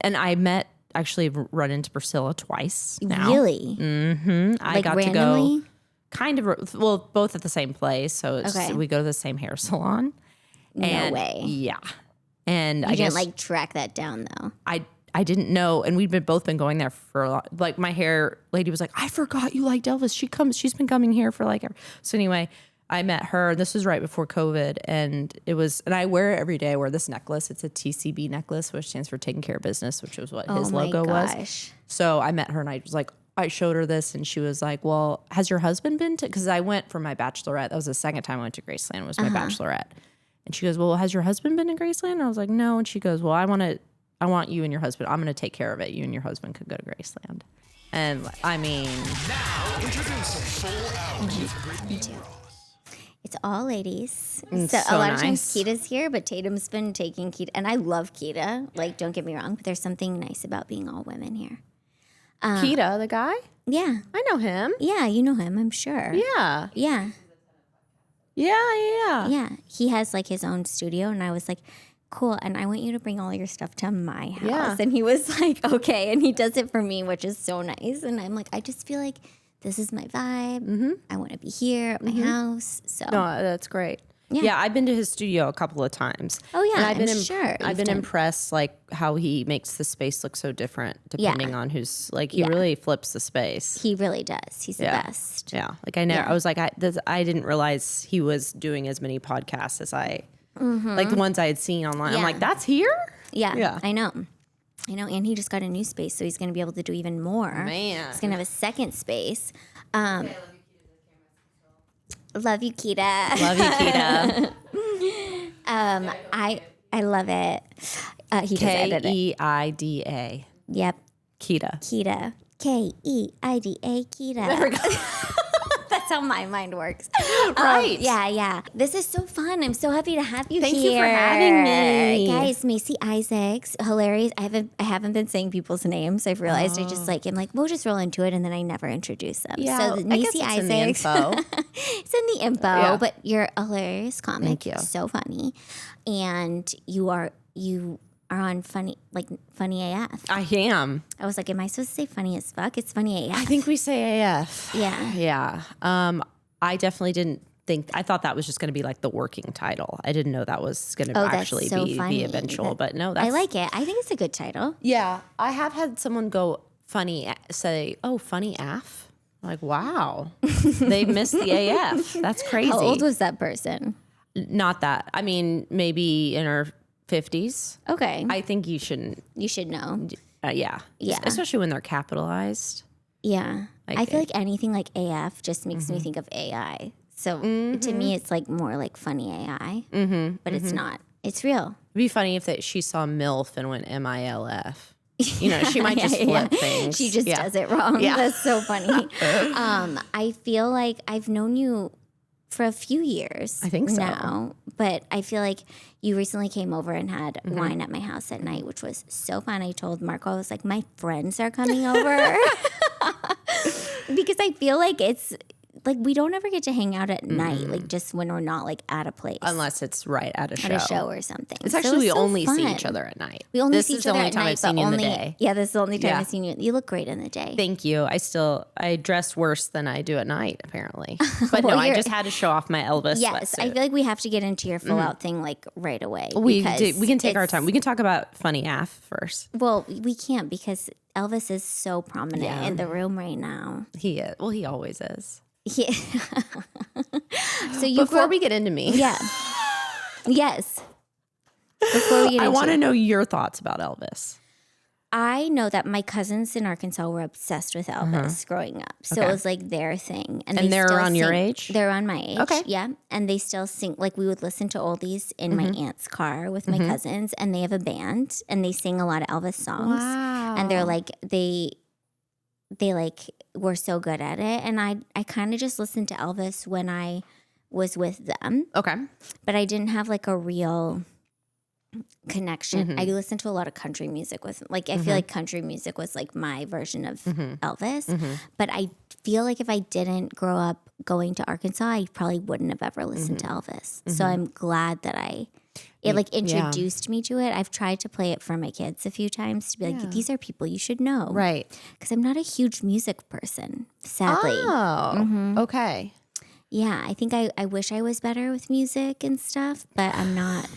And I actually run into Priscilla twice now. Really? Mm-hmm. I got randomly? to go kind of, both at the same place. So we go to the same hair salon. No way. Yeah. And I didn't like track that down though. I didn't know, and we'd both been going there for a lot. Like my hair lady was like, I forgot you liked Elvis. She's been coming here for like ever. So anyway, I met her. This was right before COVID, and I wear it every day. I wear this necklace. It's a TCB necklace, which stands for Taking Care of Business, which was what his logo was. So I met her, and I was like, I showed her this, and she was like, well, has your husband been to, because I went for my bachelorette. That was the second time I went to Graceland, was my bachelorette. And she goes, well, has your husband been to Graceland? And I was like, no. And she goes, well, I want you and your husband. I'm going to take care of it. You and your husband could go to Graceland. And I mean, now introducing Full Out. Me too. It's all ladies. It's So so a lot of nice. times Keita's here, but Tatum's been taking Keita, and I love Keita. Like, don't get me wrong, but there's something nice about being all women here. Keita, the guy, Yeah, I know him. yeah, you know him, I'm sure. Yeah. Yeah, Yeah. yeah. He has like his own studio, and I was like, cool. And I want you to bring all your stuff to my house. Yeah. And he was like, okay. And he does it for me, which is so nice. And I'm like, I just feel like this is my vibe. Mm-hmm. I want to be here at my house. So No, that's great. Yeah, I've been to his studio a couple of times. Oh, yeah, and I've been I'm sure I've you've been done. impressed, like how he makes the space look so different depending on who's like. He really flips the space. he really does. He's the best. Yeah, like I was like I didn't realize he was doing as many podcasts as like the ones I had seen online. I'm Yeah. like, that's here. Yeah, Yeah. I know. And he just got a new space, so he's going to be able to do even more. Man. He's going to have a second space. Love you, Keita. Love you, Keita. I love it. He just edited it. Keida. Yep, Keita. Keita. Keida. Keita. That's how my mind works. Right. Yeah. This is so fun. I'm so happy to have you Thank here. you for having me. Guys, Macey Isaacs, hilarious. I haven't been saying people's names. I've realized I just like, I'm like, we'll just roll into it, and then I never introduce them. Yeah, So I guess Macey it's in the Isaacs. info. It's in the info, Yeah. but you're a hilarious comic. Thank you. So funny. And you are on Funny AF. I am. I was like, am I supposed to say funny as fuck? It's Funny AF. I think we say AF. Yeah. Yeah. I definitely didn't think. I thought that was just going to be like the working title. I didn't know that was going to Oh, that's actually so be funny. the eventual. But no, I like it. I think it's a good title. Yeah, I have had someone go say, "Oh, funny AF." I'm like, wow, they missed the AF. That's crazy. How old was that person? Not that. I mean, maybe in her 50s. Okay. I think you shouldn't. You should know. Yeah. Yeah. Especially when they're capitalized. Yeah. Like I feel it. like anything like AF just makes me think of AI. So to me, it's like more like Funny AI, but it's not. It's real. It'd be funny if she saw MILF and went MILF. You know, she might just flip things. She just Yeah. does it wrong. Yeah. That's so funny. I feel like I've known you for a few years. I think so. Now, but I feel like you recently came over and had Mm-hmm. wine at my house at night, which was so fun. I told Marco, I was like, my friends are coming over. Because I feel like it's like we don't ever get to hang out at night, like just when we're not like at a place. Unless it's right at a show. at a show or something. It's So actually we so only see fun. each other at night. We only this see is each the other only at time night, I've seen but you in only, the day. Yeah, this is the only time Yeah. I've seen you. You look great in the day. Thank you. I dressed worse than I do at night, apparently. But Well, no, I you're- just had to show off my Elvis Yes, I sweatsuit. feel like we have to get into your full out thing like right away. We because can take our it's- time. We can talk about Funny AF first. Well, we can't because Elvis is so prominent in the room right now. He is. Well, he always is. Yeah. So you grew Before up, we get into me, yeah, yes. Before we get I into, want to know your thoughts about Elvis. I know that my cousins in Arkansas were obsessed with Elvis growing up, so Okay. it was like their thing. And they they're still around your sing- age? They're around my age. Okay. Yeah, and they still sing. Like we would listen to oldies in my aunt's car with my cousins, and they have a band and they sing a lot of Elvis songs. Wow. And they're like they like were so good at it, and I kind of just listened to Elvis when I was with them, Okay. but I didn't have like a real connection. Mm-hmm. I listened to a lot of country music with like I feel like country music was like my version of Mm-hmm. Elvis, but I feel like if I didn't grow up going to Arkansas, I probably wouldn't have ever listened to Elvis. So I'm glad that I it like introduced me to it. I've tried to play it for my kids a few times to be like, these are people you should know. Right. Because I'm not a huge music person, sadly. Oh, okay. Yeah, I think I wish I was better with music and stuff, but I'm not.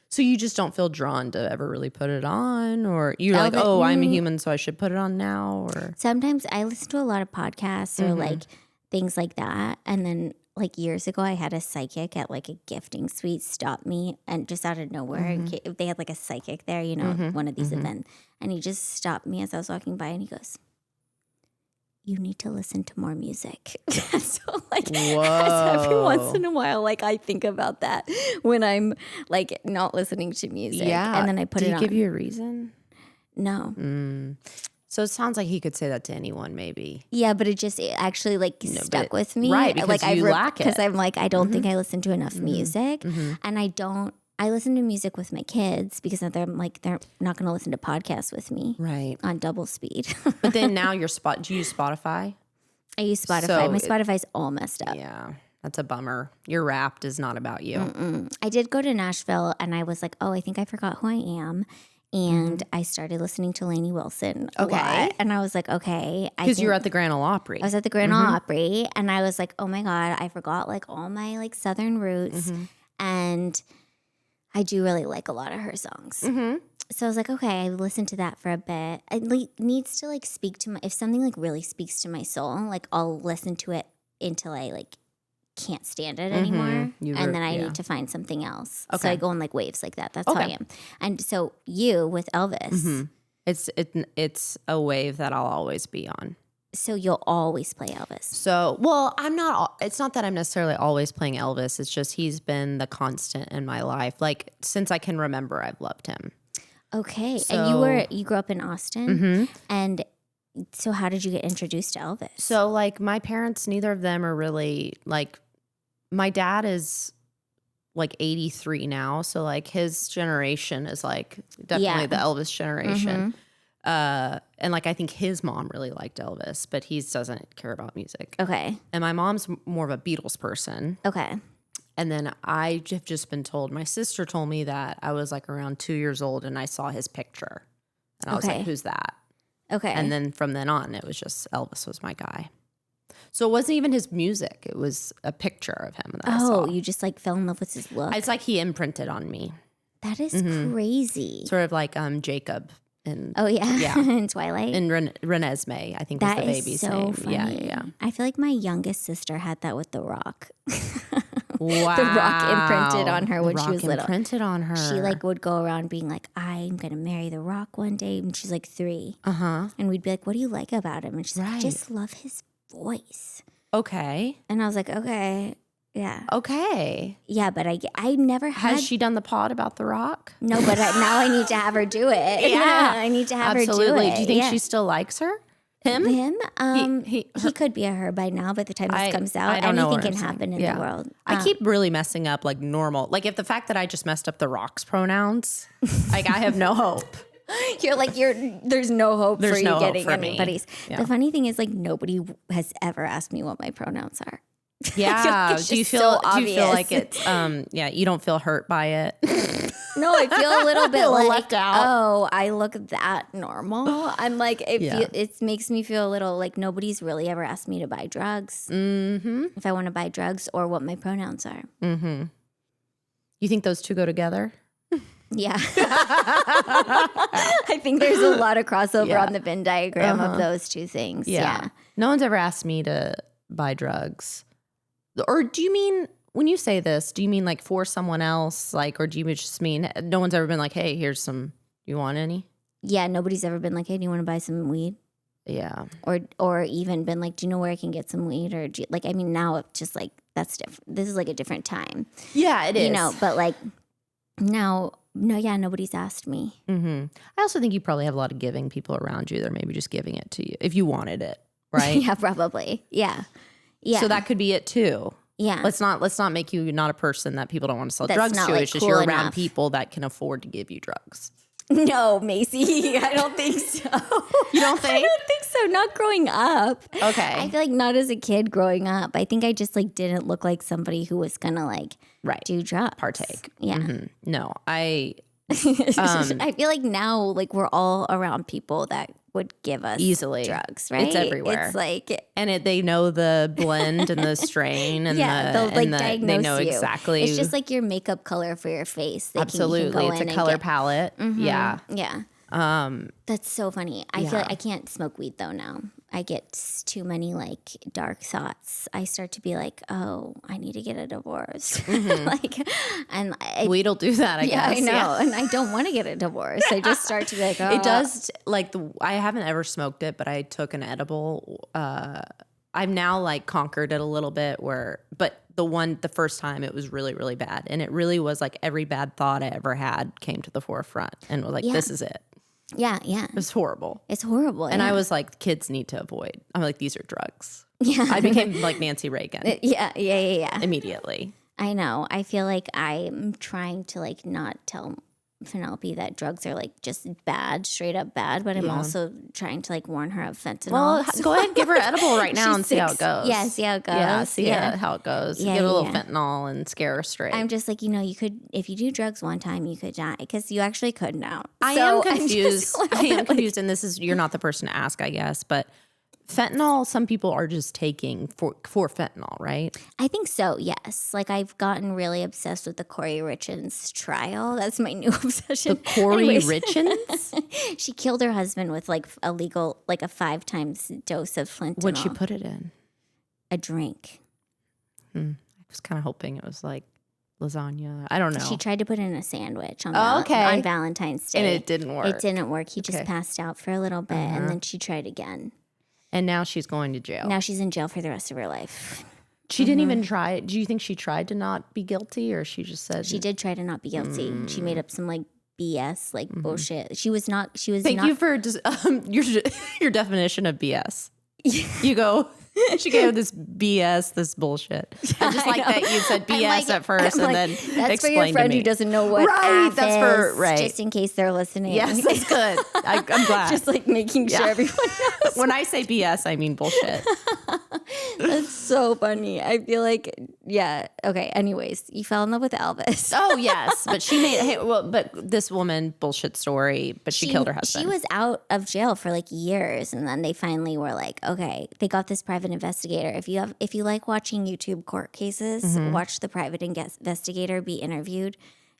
So you just don't feel drawn to ever really put it on, or you're like, oh, I'm a human, so I should put it on now, or Sometimes I listen to a lot of podcasts or like things like that. And then like years ago, I had a psychic at like a gifting suite stop me and just out of nowhere, they had like a psychic there, you know, one of these events. And he just stopped me as I was walking by and he goes, you need to listen to more music. So like every once in a while, like I think about that when I'm like not listening to music. yeah. And then I put it on. Did he give you a reason? No. So it sounds like he could say that to anyone, maybe. Yeah, but it actually like stuck with me. Right, because like you lack it. Because I'm like, I don't think I listen to enough music. And I listen to music with my kids because they're not going to listen to podcasts with me. Right. On double speed. But then now do you use Spotify? I use Spotify. So my Spotify's all messed up. Yeah. That's a bummer. Your Wrapped is not about you. I did go to Nashville and I was like, oh, I think I forgot who I am. And I started listening to Lainey Wilson a lot. And I was like, okay. Because you were at the Grand Ole Opry. I was at the Grand Ole Opry and I was like, oh my God, I forgot like all my like Southern roots. And I do really like a lot of her songs. So I was like, okay, I listened to that for a bit. It needs to like speak to if something like really speaks to my soul, like I'll listen to it until I like can't stand it anymore. And then I need to find something else. Okay. So I go in like waves like that. That's how I am. And so you with Elvis. It's a wave that I'll always be on. So you'll always play Elvis. So, well, it's not that I'm necessarily always playing Elvis. It's just he's been the constant in my life. Like since I can remember, I've loved him. Okay. And you grew up in Austin. And so how did you get introduced to Elvis? So like my parents, neither of them are really like, my dad is like 83 now. So like his generation is like definitely the Elvis generation. And like I think his mom really liked Elvis, but he doesn't care about music. Okay. And my mom's more of a Beatles person. Okay. And then I have just been told, my sister told me that I was like around 2 years old and I saw his picture. And I was like, who's that? Okay. And then from then on, it was just Elvis was my guy. So it wasn't even his music. It was a picture of him that I saw. You just like fell in love with his look. It's like he imprinted on me. That is crazy. Sort of like Jacob. In Twilight. And Renesmee, I think was the baby's name. Funny. Yeah. I feel like my youngest sister had that with The Rock. Wow. The Rock imprinted on her when she was little. Imprinted on her. She like would go around being like, I'm going to marry The Rock one day. And she's like 3. And we'd be like, what do you like about him? And she's like, I just love his voice. Okay. And I was like, okay. Yeah. Okay. Yeah, but I never had. Has she done the pod about The Rock? No, but now I need to have her do it. Yeah. I need to have Absolutely. her do it. Do you think she still likes her? Him? He could be a her by now. By the time this comes out, anything can happen in the world. I keep really messing up like normal. Like if the fact that I just messed up The Rock's pronouns, like I have no hope. There's no hope for you getting anybody's. Yeah. The funny thing is like nobody has ever asked me what my pronouns are. Yeah. Do you feel like it's you don't feel hurt by it? No, I feel a little bit like left out. Oh, I look that normal. I'm like it makes me feel a little like nobody's really ever asked me to buy drugs. If I want to buy drugs or what my pronouns are. You think those two go together? Yeah. I think there's a lot of crossover on the Venn diagram of those two things. Yeah. No one's ever asked me to buy drugs. Or do you mean, when you say this, do you mean like for someone else? Like, or do you just mean no one's ever been like, hey, here's some, you want any? Yeah, nobody's ever been like, hey, do you want to buy some weed? Yeah. Or even been like, do you know where I can get some weed? Or I mean, now it's just like, that's different. This is like a different time. Yeah, it is. You know, but like now, nobody's asked me. I also think you probably have a lot of giving people around you. They're maybe just giving it to you if you wanted it, right? Yeah, probably. Yeah. Yeah. So that could be it too. Yeah. Let's not make you not a person that people don't want to sell That's drugs not, to. like, It's just cool you're around enough. people that can afford to give you drugs. No, Macey, I don't think so. You don't think? I don't think so. Not growing up. Okay. I feel like not as a kid growing up. I think I just like didn't look like somebody who was gonna like do drugs. Partake. Yeah. No, I I feel like now like we're all around people that would give us easily drugs, right? It's everywhere. It's like and they know the blend and the strain and they'll like diagnose they know you. exactly. It's just like your makeup color for your face. You Absolutely, can go it's in a and color get- palette. Yeah. Yeah. That's so funny. I feel like I can't smoke weed though now. I get too many like dark thoughts. I start to be like, oh, I need to get a divorce. Like, and Weed'll do that. I yeah, guess. I know, and I don't want to get a divorce. I just start to be like, oh. It does like I haven't ever smoked it, but I took an edible. I've now like conquered it a little bit but the first time it was really, really bad. And it really was like every bad thought I ever had came to the forefront and was like, this is it. Yeah. It was horrible. It's horrible. And I was like, kids need to avoid. I'm like, these are drugs. Yeah. I became like Nancy Reagan Yeah. immediately. I know. I feel like I'm trying to like not tell Penelope that drugs are like just bad, straight up bad, but I'm also trying to like warn her of fentanyl. Well, go ahead and give her edible right now and see how it goes. Yeah, see how it goes. Yeah, see how it goes. Yeah, Give her a little fentanyl and scare her straight. I'm just like, you could, if you do drugs one time, you could die because you actually could now. I am confused. And this is, you're not the person to ask, I guess, but fentanyl, some people are just taking for fentanyl, right? I think so, yes. Like I've gotten really obsessed with the Corey Richins trial. That's my new obsession. The Corey Richins? She killed her husband with like illegal, like a 5 times dose of fentanyl. What'd she put it in? A drink. I was kind of hoping it was like lasagna. I don't know. She tried to put it in a sandwich on, on Valentine's Day. And it didn't work. It didn't work. He just passed out for a little bit and then she tried again. And now she's going to jail. Now she's in jail for the rest of her life. She didn't even try. Do you think she tried to not be guilty, or she just said She did try to not be guilty. She made up some like BS, like bullshit. She was not. Thank you for just, your definition of BS. You go. She gave this BS, this bullshit. I just like that you said BS at first and then that's for your explained friend to me. who doesn't know what Right, AF that's is, for right. just in case they're listening. Yes, that's good. I'm glad. Just like making sure everyone knows. When I say BS, I mean bullshit. That's so funny. I feel like, yeah. Okay. Anyways, you fell in love with Elvis. Oh yes, but she made but this woman bullshit story. But she killed her husband. She was out of jail for like years, and then they finally were like, okay, they got this private investigator. If you like watching YouTube court cases, watch the private investigator be interviewed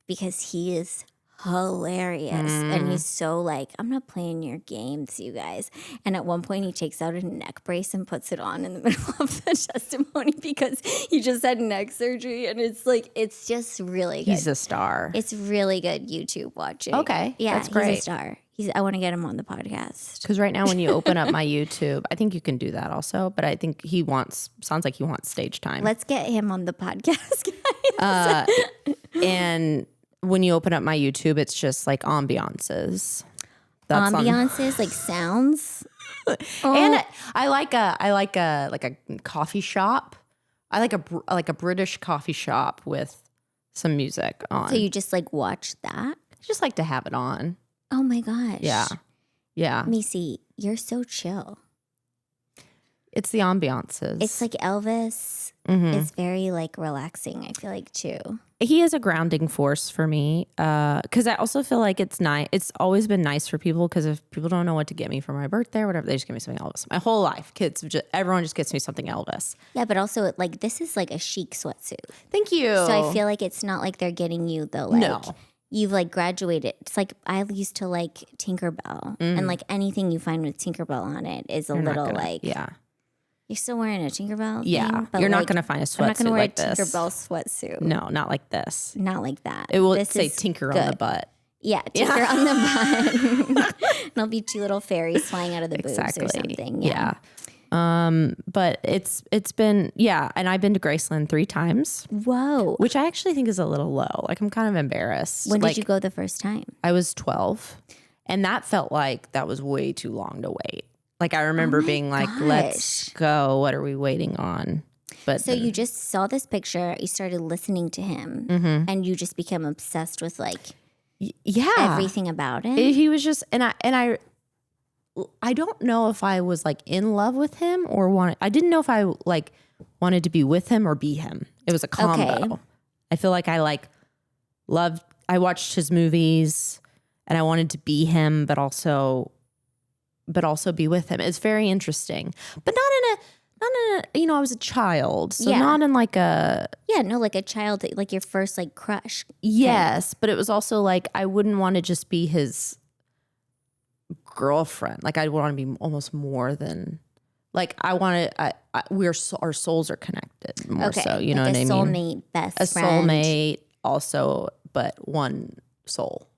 because he is hilarious and he's so like, I'm not playing your games, you guys. And at one point he takes out a neck brace and puts it on in the middle of the testimony because he just had neck surgery, and it's like, it's just really good. He's a star. It's really good YouTube watching. Okay, yeah, that's great. He's a star. I want to get him on the podcast. Because right now, when you open up my YouTube, I think you can do that also. But I think sounds like he wants stage time. Let's get him on the podcast, guys. And when you open up my YouTube, it's just like ambiances. Ambiances, like sounds. And I like a coffee shop. I like a British coffee shop with some music on. So you just like watch that? I just like to have it on. Oh my gosh. Yeah. Macey, you're so chill. It's the ambiances. It's like Elvis. It's very like relaxing, I feel like, too. He is a grounding force for me because I also feel like it's nice. It's always been nice for people because if people don't know what to get me for my birthday or whatever, they just give me something Elvis. My whole life, everyone just gets me something Elvis. Yeah, but also like this is like a chic sweatsuit. Thank you. So I feel like it's not like they're getting you the like. No. You've like graduated. It's like I used to like Tinkerbell, and like anything you find with Tinkerbell on it is You're little gonna, like. Yeah. You're still wearing a Tinkerbell Yeah. thing? But You're not like, going to find a I'm not sweatsuit gonna wear like a this. Tinkerbell sweatsuit. No, not like this. Not like that. It will This say is Tinker good. on the butt. Yeah, Tinker on the butt. And there'll be 2 little fairies flying out of the boobs or something. Yeah. But it's been, and I've been to Graceland 3 times, Whoa. which I actually think is a little low. Like I'm kind of embarrassed. When did you go the first time? I was 12, and that felt like that was way too long to wait. Like I remember being like, let's go. What are we waiting on? But So you just saw this picture, you started listening to him, and you just became obsessed with like Yeah. everything about him. He was just, and I don't know if I was like in love with him or I didn't know if I like wanted to be with him or be him. It was a combo. Okay. I feel like I like I watched his movies and I wanted to be him, but also be with him. It's very interesting, but not in a, I was a child. So not in like a, like a child, like your first like crush. yes, but it was also like, I wouldn't want to just be his girlfriend. Like I want to be almost more than like I want to. Our souls are connected more so. You know like what I mean? A soulmate, best friend. Soulmate, also, but one soul.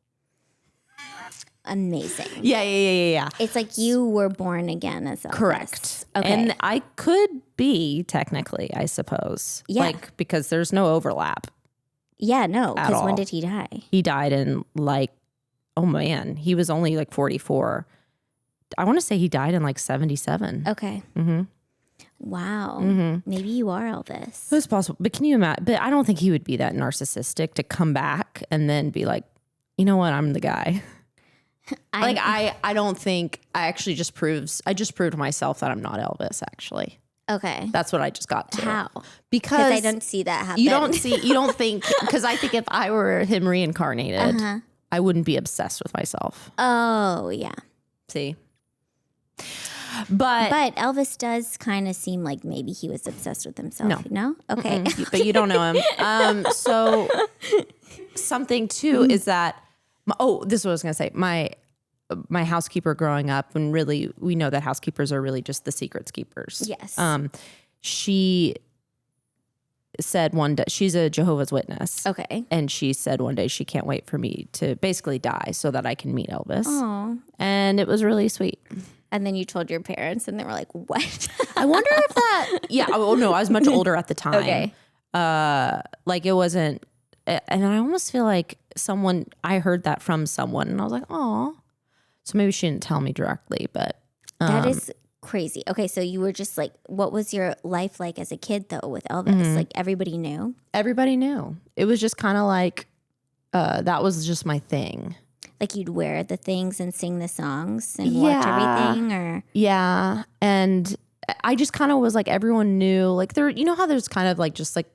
Amazing. Yeah. It's like you were born again as Elvis. Correct. Okay. And I could be technically, I suppose. Yeah. Like because there's no overlap. Yeah, no. Because all. when did he die? He died in like, oh man, he was only like 44. I want to say he died in like 77. Okay. Mm-hmm. Wow. Mm-hmm. Maybe you are Elvis. It's possible. But can you imagine? But I don't think he would be that narcissistic to come back and then be like, you know what? I'm the guy. I don't think I just proved to myself that I'm not Elvis, actually. Okay. That's what I just got to. How? Because I don't see that happen. You don't think, because I think if I were him reincarnated, I wouldn't be obsessed with myself. Oh, yeah. See? But Elvis does kind of seem like maybe he was obsessed with himself. No? Okay. But you don't know him. So something too is that, this is what I was going to say. My housekeeper growing up, when really we know that housekeepers are really just the secrets keepers. Yes. She said one day, she's a Jehovah's Witness. Okay. And she said one day she can't wait for me to basically die so that I can meet Elvis. Oh. And it was really sweet. And then you told your parents and they were like, what? I wonder if that, oh no, I was much older at the time. Okay. Like it wasn't, and I almost feel like I heard that from someone and I was like, oh. So maybe she didn't tell me directly, but. That is crazy. Okay, so you were just like, what was your life like as a kid though with Elvis? Like everybody knew? Everybody knew. It was just kind of like, that was just my thing. Like you'd wear the things and sing the songs and watch everything or? Yeah. And I just kind of was like, everyone knew, like there, you know how there's kind of like, just like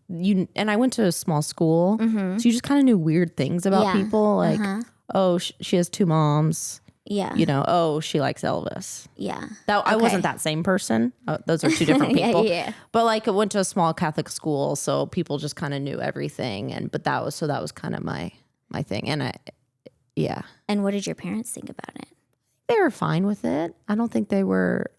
and I went to a small school. So you just kind of knew weird things about people. Like, she has 2 moms. Yeah. You know, she likes Elvis. Yeah. I wasn't that same person. Those are 2 different people. Yeah. But like I went to a small Catholic school, so people just kind of knew everything. But that was kind of my thing. And yeah. And what did your parents think about it? They were fine with it. I don't think they were.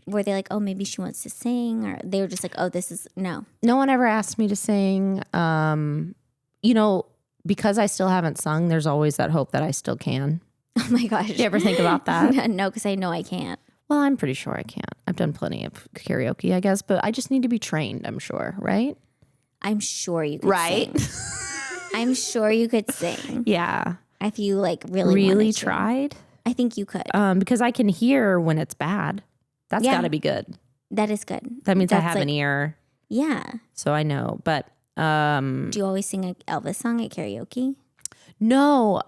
Were they like, oh, maybe she wants to sing? Or they were just like, oh, this is, no. No one ever asked me to sing. You know, because I still haven't sung, there's always that hope that I still can. Oh my gosh. Did you ever think about that? No, because I know I can't. Well, I'm pretty sure I can't. I've done plenty of karaoke, I guess, but I just need to be trained, I'm sure, right? I'm sure you could sing. I'm sure you could sing. Yeah. If you like really tried? I think you could. Because I can hear when it's bad. That's got to be good. That is good. That means I have an ear. Yeah. So I know, but... do you always sing an Elvis song at karaoke? No,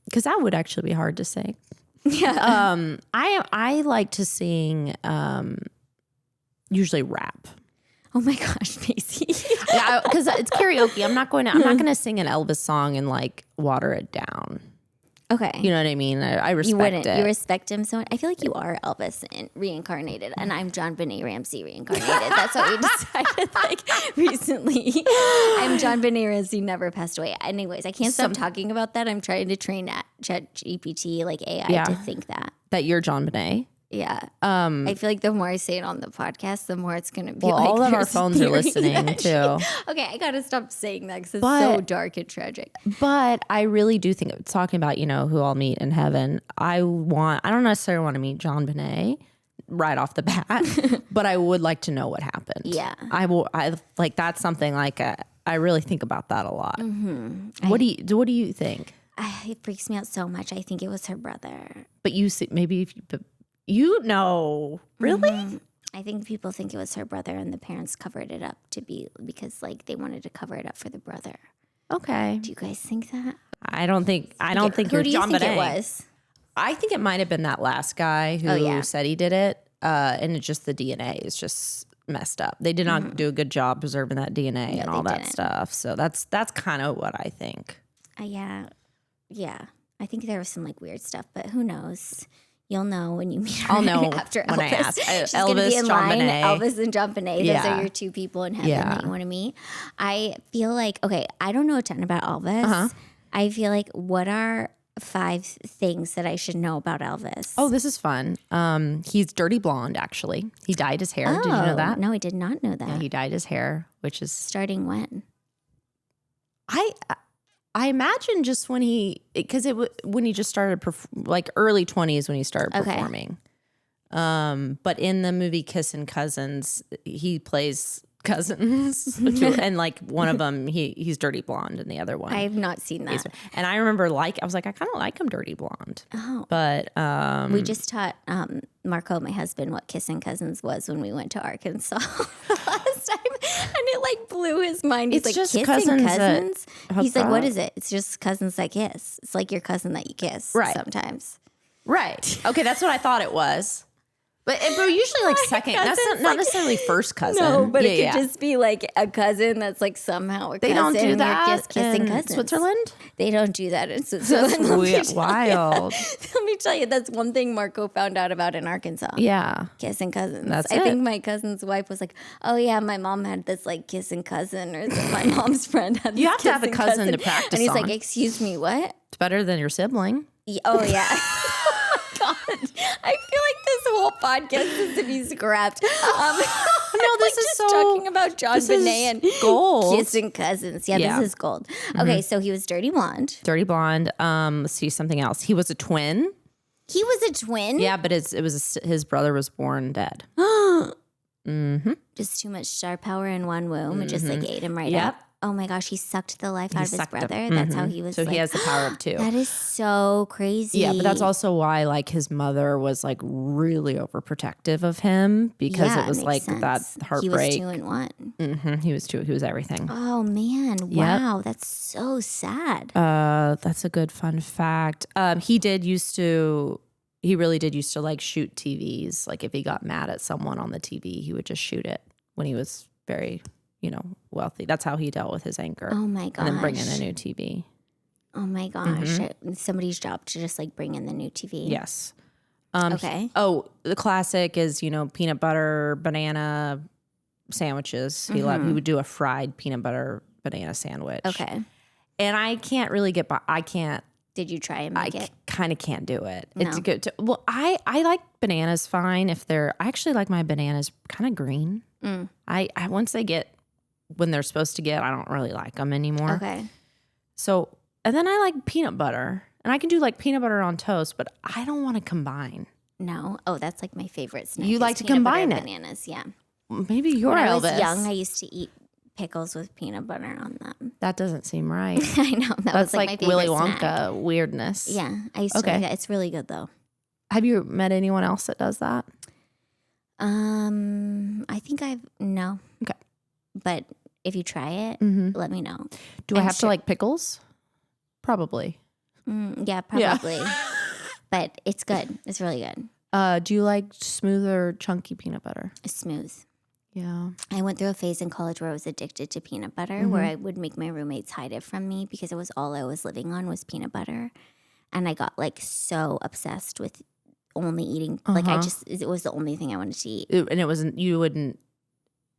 because that would actually be hard to sing. Yeah. I like to sing usually rap. Oh my gosh, Macey. Yeah, because it's karaoke. I'm not going to sing an Elvis song and like water it down. Okay. You know what I mean? I respect it. You respect him so much. I feel like you are Elvis reincarnated, and I'm JohnBenét Ramsey reincarnated. That's what we decided like recently. I'm JohnBenét Ramsey, never passed away. Anyways, I can't stop talking about that. I'm trying to train ChatGPT, like AI, to think that. That you're JohnBenét? Yeah. I feel like the more I say it on the podcast, the more it's going to be like all of our phones are listening too. Okay, I got to stop saying that because it's so dark and tragic. But I really do think, talking about, you know, who I'll meet in heaven, I don't necessarily want to meet JohnBenét right off the bat, but I would like to know what happened. Yeah. I like, that's something like, I really think about that a lot. Mm-hmm. What do you think? It freaks me out so much. I think it was her brother. But you see, maybe you know, really? Mm-hmm. I think people think it was her brother and the parents covered it up because like they wanted to cover it up for the brother. Okay. Do you guys think that? I don't think Who you're do you John think Benet. it was? I think it might have been that last guy who said he did it. And it's just the DNA is just messed up. They did not do a good job preserving that DNA and all that stuff. So that's kind of what I think. Yeah. I think there was some like weird stuff, but who knows? You'll know when you meet her. I'll know after when Elvis. I ask. She's going to be in line. JohnBenét. Elvis and JohnBenét. Those Yeah. are your two people in heaven that you want to meet. I feel like, okay, I don't know a ton about Elvis. I feel like, what are 5 things that I should know about Elvis? Oh, this is fun. He's dirty blonde, actually. He dyed his hair. Did you know that? No, I did not know that. Yeah, he dyed his hair, which is Starting when? I imagine just when he just started like early 20s when he started performing. But in the movie Kissin' Cousins, he plays cousins, and like one of them he's dirty blonde, and the other one I have not seen that. And I remember I was like, I kind of like him dirty blonde. Oh, but we just taught Marco, my husband, what Kissin' Cousins was when we went to Arkansas last time, and it like blew his mind. He's It's like, just Kissing cousins that Cousins? hook He's like, what up. is it? It's just cousins that kiss. It's like your cousin that you kiss sometimes. right, okay, that's what I thought it was. But usually like second, that's not necessarily first cousin. No, but it could just be like a cousin that's like somehow a they cousin. don't do that You're just kissing in cousins. Switzerland. They don't do that in Switzerland. That's wild. Let me tell you, that's one thing Marco found out about in Arkansas. Yeah. Kissing cousins. That's I it. think my cousin's wife was like, "Oh yeah, my mom had this like kissing cousin, or my mom's friend had." You this have to have a kissing cousin to practice And he's on. like, "Excuse me, what?" It's better than your sibling. Oh yeah. God, I feel like this whole podcast is to be scrapped. No, this is just so talking about John this is Benet and gold. kissing cousins. Yeah, Yeah. this is gold. Okay, so he was dirty blonde. Dirty blonde. Let's see something else. He was a twin. He was a twin. Yeah, but his brother was born dead. Just too much star power in one womb. It just like ate him right Yep. up. Oh my gosh, he sucked the life out of his sucked him. brother. That's how he was. So like, he has the power of 2. That is so crazy. Yeah, but that's also why like his mother was like really overprotective of him because Yeah, it was makes like sense. that heartbreak. He was 2 and 1. He was 2. He was everything. Oh man, wow, that's so sad. That's a good fun fact. He really did used to like shoot TVs. Like if he got mad at someone on the TV, he would just shoot it when he was very, wealthy. That's how he dealt with his anger. Oh my gosh. And then bring in a new TV. Oh my gosh, It's somebody's job to just like bring in the new TV. Yes. Okay. The classic is, peanut butter, banana sandwiches. He would do a fried peanut butter banana sandwich. Okay. And I can't really get by. Did you try and make I it? kind of can't do it. No. It's good. Well, I like bananas fine I actually like my bananas kind of green. I once they get when they're supposed to get, I don't really like them anymore. Okay. So, and then I like peanut butter, and I can do like peanut butter on toast, but I don't want to combine. No. Oh, that's like my favorite snack. You is like to peanut butter combine and it. Bananas, yeah. Maybe you're When I Elvis. was young, I used to eat pickles with peanut butter on them. That doesn't seem right. I know. That That's was like my like favorite Willy Wonka snack. weirdness. Yeah, I used to Okay. like that. It's really good though. Have you met anyone else that does that? I think no. Okay. But if you try it, let me know. Do I I'm have to sure- like pickles? Probably. Yeah, probably. But it's good. It's really good. Do you like smooth or chunky peanut butter? It's smooth. Yeah. I went through a phase in college where I was addicted to peanut butter, where I would make my roommates hide it from me because it was all I was living on was peanut butter. And I got like so obsessed with only eating, like it was the only thing I wanted to eat. And it wasn't, you wouldn't,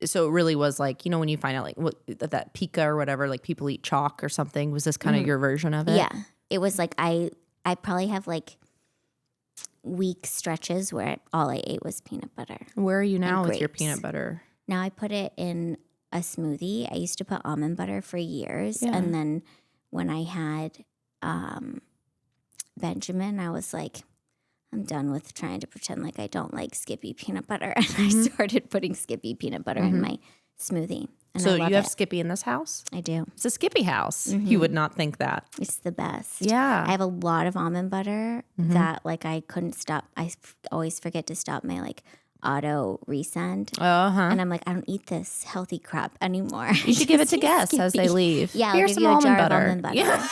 so it really was like, when you find out like that pica or whatever, like people eat chalk or something, was this kind of your version of it? Yeah. It was like, I probably have like week stretches where all I ate was peanut butter. Where are you now with your grapes. peanut butter? Now I put it in a smoothie. I used to put almond butter for years. And then when I had Benjamin, I was like, I'm done with trying to pretend like I don't like Skippy peanut butter. And I started putting Skippy peanut butter in my smoothie. And So I love you have it. Skippy in this house? I do. It's a Skippy house. You would not think that. It's the best. Yeah. I have a lot of almond butter that like I couldn't stop. Always forget to stop my like auto resend. And I'm like, I don't eat this healthy crap anymore. You should give it to guests as they leave. Yeah, I'll Here's give some you a almond jar butter. of almond butter. Yeah.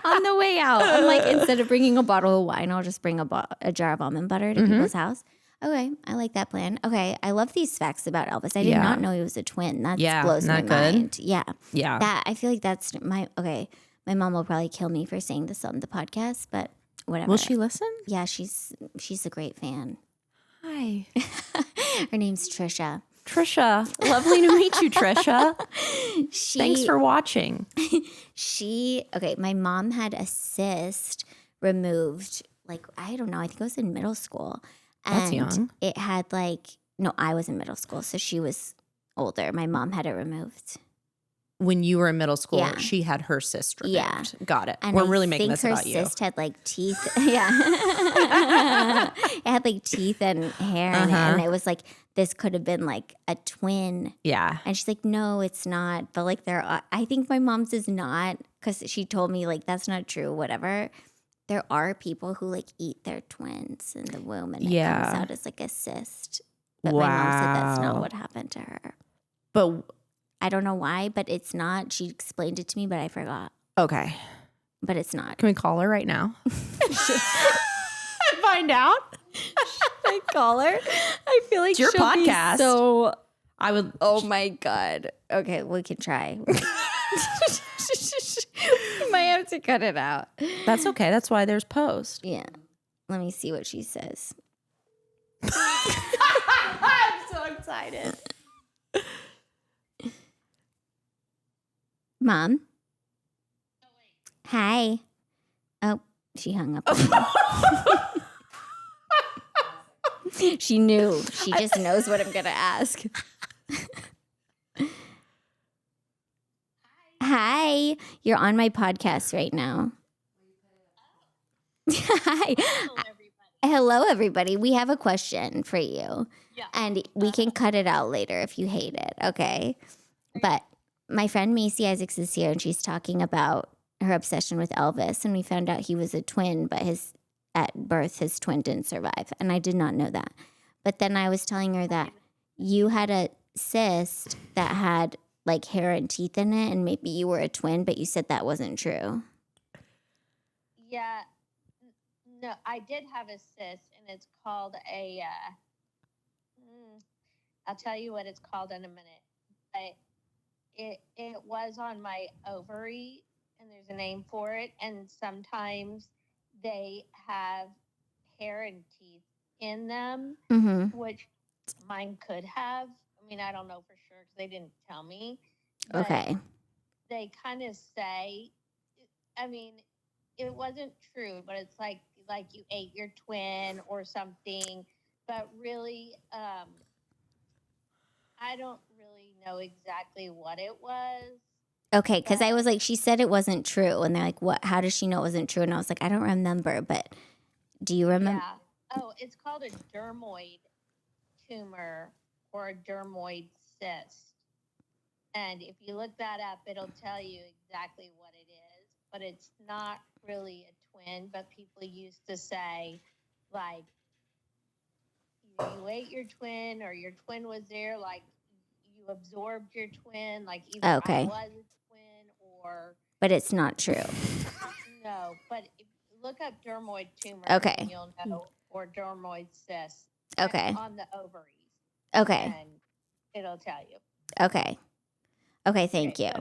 On the way out, I'm like, instead of bringing a bottle of wine, I'll just bring a jar of almond butter to people's house. Okay, I like that plan. Okay, I love these facts about Elvis. I did not know he was a twin. That blows my mind. Yeah. That I feel like that's my mom will probably kill me for saying this on the podcast, but whatever. Will she listen? Yeah, she's a great fan. Hi. Her name's Trisha. Trisha. Lovely to meet you, Trisha. Thanks for watching. My mom had a cyst removed, like, I don't know, I think it was in middle school. And That's young. It had no, I was in middle school, so she was older. My mom had it removed. When you were in middle school, Yeah. she had her cyst removed. Yeah. Got it. And We're really making this about you. Her cyst had teeth. Yeah. It had teeth and hair in it. And it was this could have been a twin. Yeah. And she's like, no, it's not. But I think my mom's is not, because she told me that's not true, whatever. There are people who eat their twins in the womb and it comes out as a cyst. But my mom said that's not what happened to her. But I don't know why, but it's not. She explained it to me, but I forgot. okay. But it's not. Can we call her right now? Find out. I call her. I feel like It's your she'll podcast. Be so. I would. Oh my god. Okay, we can try. We might have to cut it out. That's okay. That's why there's post. Yeah. Let me see what she says. I'm so excited. Mom. Hi. Oh, she hung up. She knew. She just knows what I'm going to ask. Hi. You're on my podcast right now. Hi. Hello, everybody. We have a question for you. Yeah. And we can cut it out later if you hate it, okay? But my friend Macey Isaacs is here, and she's talking about her obsession with Elvis. And we found out he was a twin, but at birth, his twin didn't survive. And I did not know that. But then I was telling her that you had a cyst that had hair and teeth in it, and maybe you were a twin, but you said that wasn't true. Yeah. No, I did have a cyst, and it's called I'll tell you what it's called in a minute. But it was on my ovary, and there's a name for it. And sometimes they have hair and teeth in them, which mine could have. I mean, I don't know for sure because they didn't tell me. But okay. They kind of say, I mean, it wasn't true, but it's like you ate your twin or something. But really, I don't really know exactly what it was. Okay, because I was she said it wasn't true. And they're like, what? How does she know it wasn't true? And I was like, I don't remember, but do you remember? Yeah. Oh, it's called a dermoid tumor or a dermoid cyst. And if you look that up, it'll tell you exactly what it is. But it's not really a twin, but people used to say, you ate your twin or your twin was there, you absorbed your twin, either I was a twin or... But it's not true. No, but if you look up dermoid tumor, you'll know, or dermoid cyst. Okay. On the ovaries. Okay. And it'll tell you. Okay. Okay, thank you.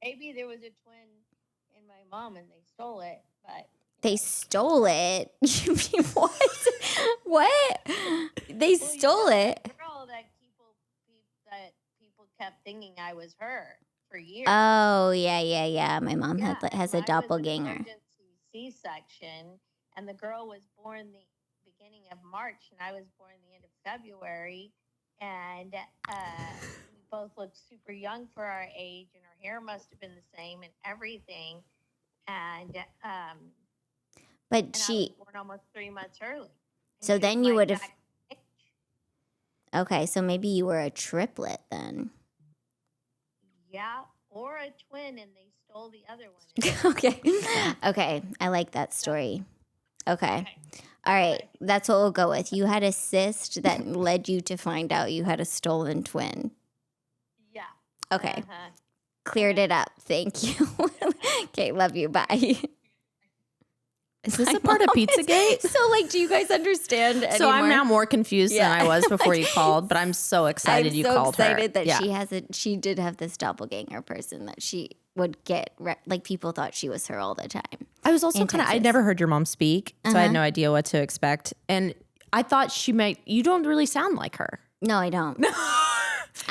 Maybe there was a twin in my mom and they stole it, but... They stole it? You mean what? What? They stole it? Girl that people kept thinking I was her for years. Oh, yeah. My mom has a doppelganger. I was an emergency C-section, and the girl was born the beginning of March, and I was born the end of February, and we both looked super young for our age, and our hair must have been the same and everything, and but and I was born almost 3 months early. So then you would have. Okay, so maybe you were a triplet then. Yeah, or a twin, and they stole the other one. Okay, I like that story. Okay. All right, that's what we'll go with. You had a cyst that led you to find out you had a stolen twin. Yeah. Okay. cleared it up. Thank you. Okay, love you. Bye. Is this a part of Pizzagate? So, like, do you guys understand anymore? So I'm now more confused than I was before you called, but I'm so excited you called her. I'm so excited that she did have this doppelganger person that she would get, like, people thought she was her all the time. I was also I'd never heard your mom speak, so I had no idea what to expect. And I thought you don't really sound like her. No, I don't.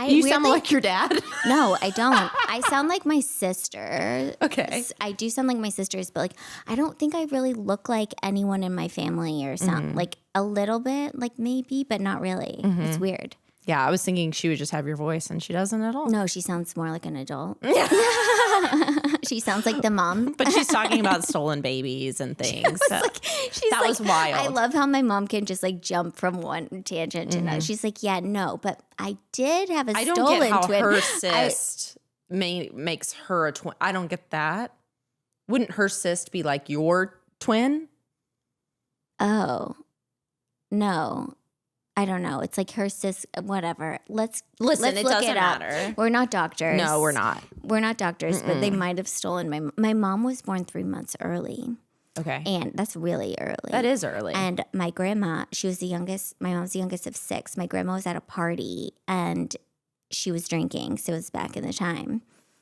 You sound like your dad? No, I don't. I sound like my sister. Okay. I do sound like my sisters, but like I don't think I really look like anyone in my family or sound like a little bit, like maybe, but not really. It's weird. Yeah, I was thinking she would just have your voice, and she doesn't at all. No, she sounds more like an adult. She sounds like the mom. But she's talking about stolen babies and things. That was wild. I love how my mom can just like jump from one tangent to another. She's like, yeah, no, but I did have a stolen twin. I don't get how her cyst makes her a twin. I don't get that. Wouldn't her cyst be like your twin? Oh, no. I don't know. It's like her sis, whatever. Let's it look doesn't it up. matter. We're not doctors. No, we're not. We're not doctors, but they might have stolen my mom was born 3 months early. Okay. And that's really early. That is early. And my grandma, she was the youngest. My mom's the youngest of 6. My grandma was at a party and she was drinking. So it was back in the time.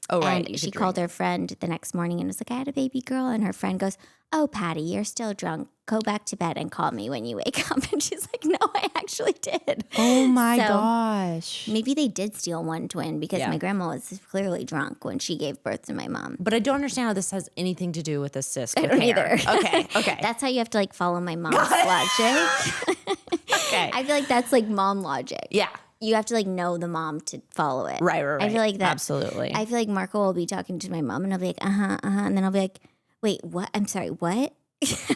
Oh, right. And she called her friend the next morning and was like, I had a baby girl. And her friend goes, oh, Patty, you're still drunk. Go back to bed and call me when you wake up. And she's like, no, I actually did. Oh, my gosh. Maybe they did steal one twin because my grandma was clearly drunk when she gave birth to my mom. But I don't understand how this has anything to do with the cyst. I don't either. Okay. That's how you have to like follow my mom's logic. Okay. I feel like that's like mom logic. Yeah. You have to like know the mom to follow it. Right. I feel like that. Absolutely. I feel like Marco will be talking to my mom and I'll be like, and then I'll be like, wait, what? I'm sorry, what?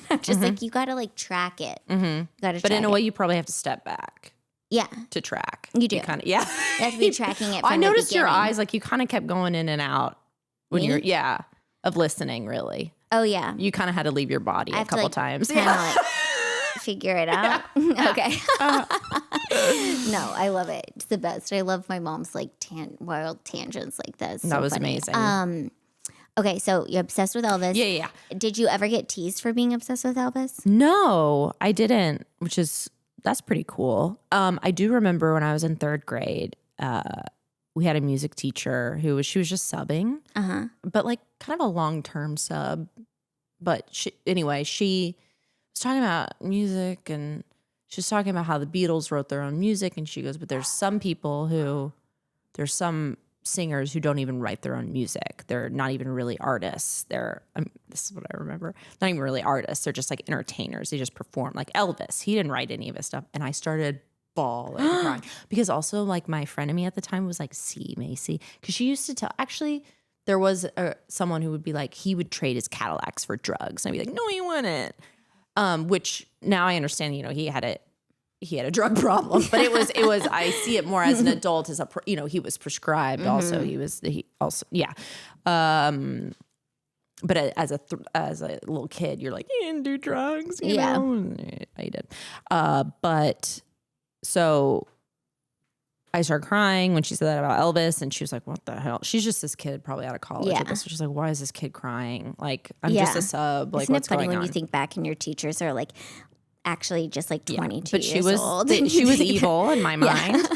I'm just like, you got to like track it. You gotta but in a way, you probably have to step back. Yeah. To track. You do. You You have to be tracking it from I noticed the your beginning. eyes, like you kind of kept going in and out when Me? of listening, really. Oh, yeah. You kind of had to leave your body a couple times. Kind of like figure it out. Okay. No, I love it. It's the best. I love my mom's like wild tangents like that. That was amazing. Okay, so you're obsessed with Elvis. Yeah. Did you ever get teased for being obsessed with Elvis? No, I didn't, that's pretty cool. I do remember when I was in 3rd grade, we had a music teacher she was just subbing, but like kind of a long-term sub. But she was talking about music and she was talking about how the Beatles wrote their own music. And she goes, but there's some singers who don't even write their own music. They're not even really artists. This is what I remember. Not even really artists. They're just like entertainers. They just perform. Like Elvis, he didn't write any of his stuff. And I started bawling, crying. Because also like my frenemy at the time was like, see, Macey. Because she used to tell, actually there was someone who would be like, he would trade his Cadillacs for drugs. And I'd be like, no, he wouldn't. Which now I understand, he had a drug problem, but it was, I see it more as an adult he was prescribed also. But as a little kid, you're like, you didn't do drugs. You know? I did. But so I started crying when she said that about Elvis, and she was like, what the hell? She's just this kid probably out of college. Yeah. So she's like, why is this kid crying? Like, I'm just a sub. Like, Isn't what's it funny going when on? you think back and your teachers are like actually just like 22 but years old? She was evil in my mind.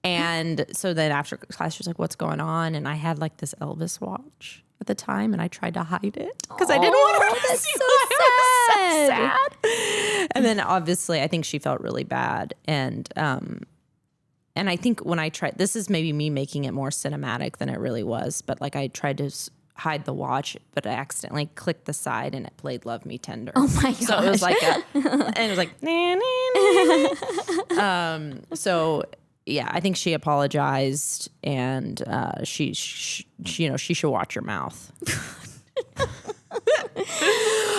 And so then after class, she was like, what's going on? And I had like this Elvis watch at the time, and I tried to hide it because I didn't want her to see why I was so sad. And then obviously I think she felt really bad. And I think when I tried, this is maybe me making it more cinematic than it really was, but like I tried to hide the watch, but I accidentally clicked the side and it played Love Me Tender. Oh my gosh. So it was like and it was like, so yeah, I think she apologized, and she should watch her mouth.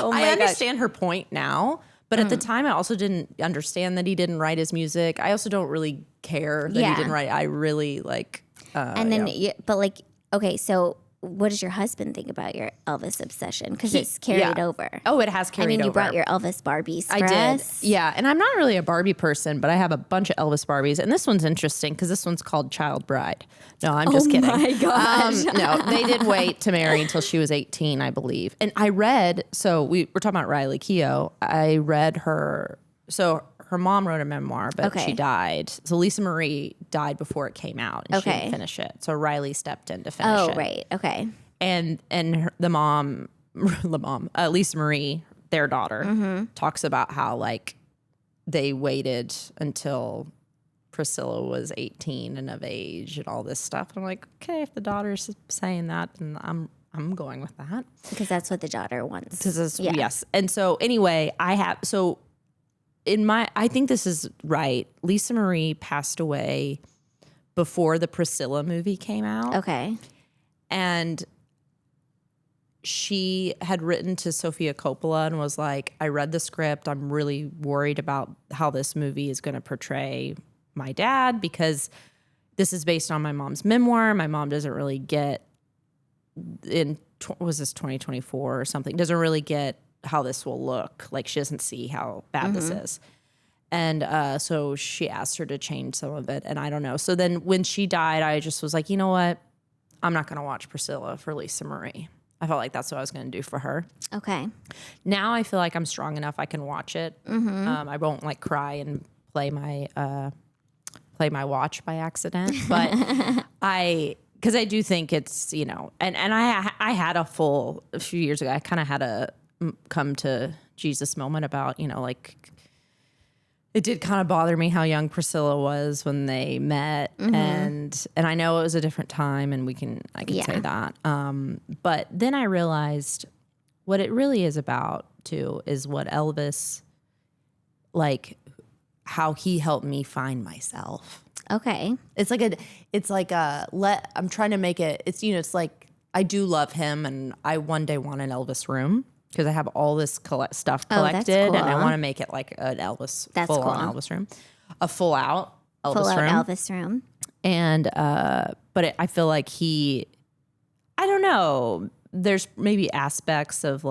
Oh my I understand her point now, but at the time I also didn't understand that he didn't write his music. I also don't really care that he didn't write. I really like. And then, but like, okay, so what does your husband think about your Elvis obsession? Because it's carried over. Oh, it has carried over. You brought your Elvis Barbies for I did. us. Yeah. And I'm not really a Barbie person, but I have a bunch of Elvis Barbies. And this one's interesting because this one's called Child Bride. No, I'm just kidding. Oh my gosh. No, they did wait to marry until she was 18, I believe. And I read, so we're talking about Riley Keough. I read her, so her mom wrote a memoir, but she died. So Lisa Marie died before it came out, and she didn't finish it. So Riley stepped in to finish it. Oh, right. Okay. And the mom, Lisa Marie, their daughter, talks about how like they waited until Priscilla was 18 and of age and all this stuff. And I'm like, okay, if the daughter's saying that, then I'm going with that Because that's what the daughter wants. Yes. And so anyway, I think this is right. Lisa Marie passed away before the Priscilla movie came out. Okay. And she had written to Sofia Coppola and was like, I read the script. I'm really worried about how this movie is going to portray my dad because this is based on my mom's memoir. My mom doesn't really get was this 2024 or something? Doesn't really get how this will look. Like she doesn't see how bad this is. And so she asked her to change some of it. And I don't know. So then when she died, I just was like, you know what? I'm not going to watch Priscilla for Lisa Marie. I felt like that's what I was going to do for her. Okay. Now I feel like I'm strong enough. I can watch it. I won't like cry and play my watch by accident. But because I do think it's, you know, and I had a few years ago, I kind of had a come to Jesus moment about, you know, like it did kind of bother me how young Priscilla was when they met. And I know it was a different time and I can say that. But then I realized what it really is about too is what Elvis, like how he helped me find myself. Okay. I'm trying to make it, it's, you know, it's like, I do love him and I one day want an Elvis room because I have all this stuff collected cool. and I want to make it like an Elvis, full-on Elvis room. A full-out Elvis room. And, but I feel like I don't know, there's maybe aspects of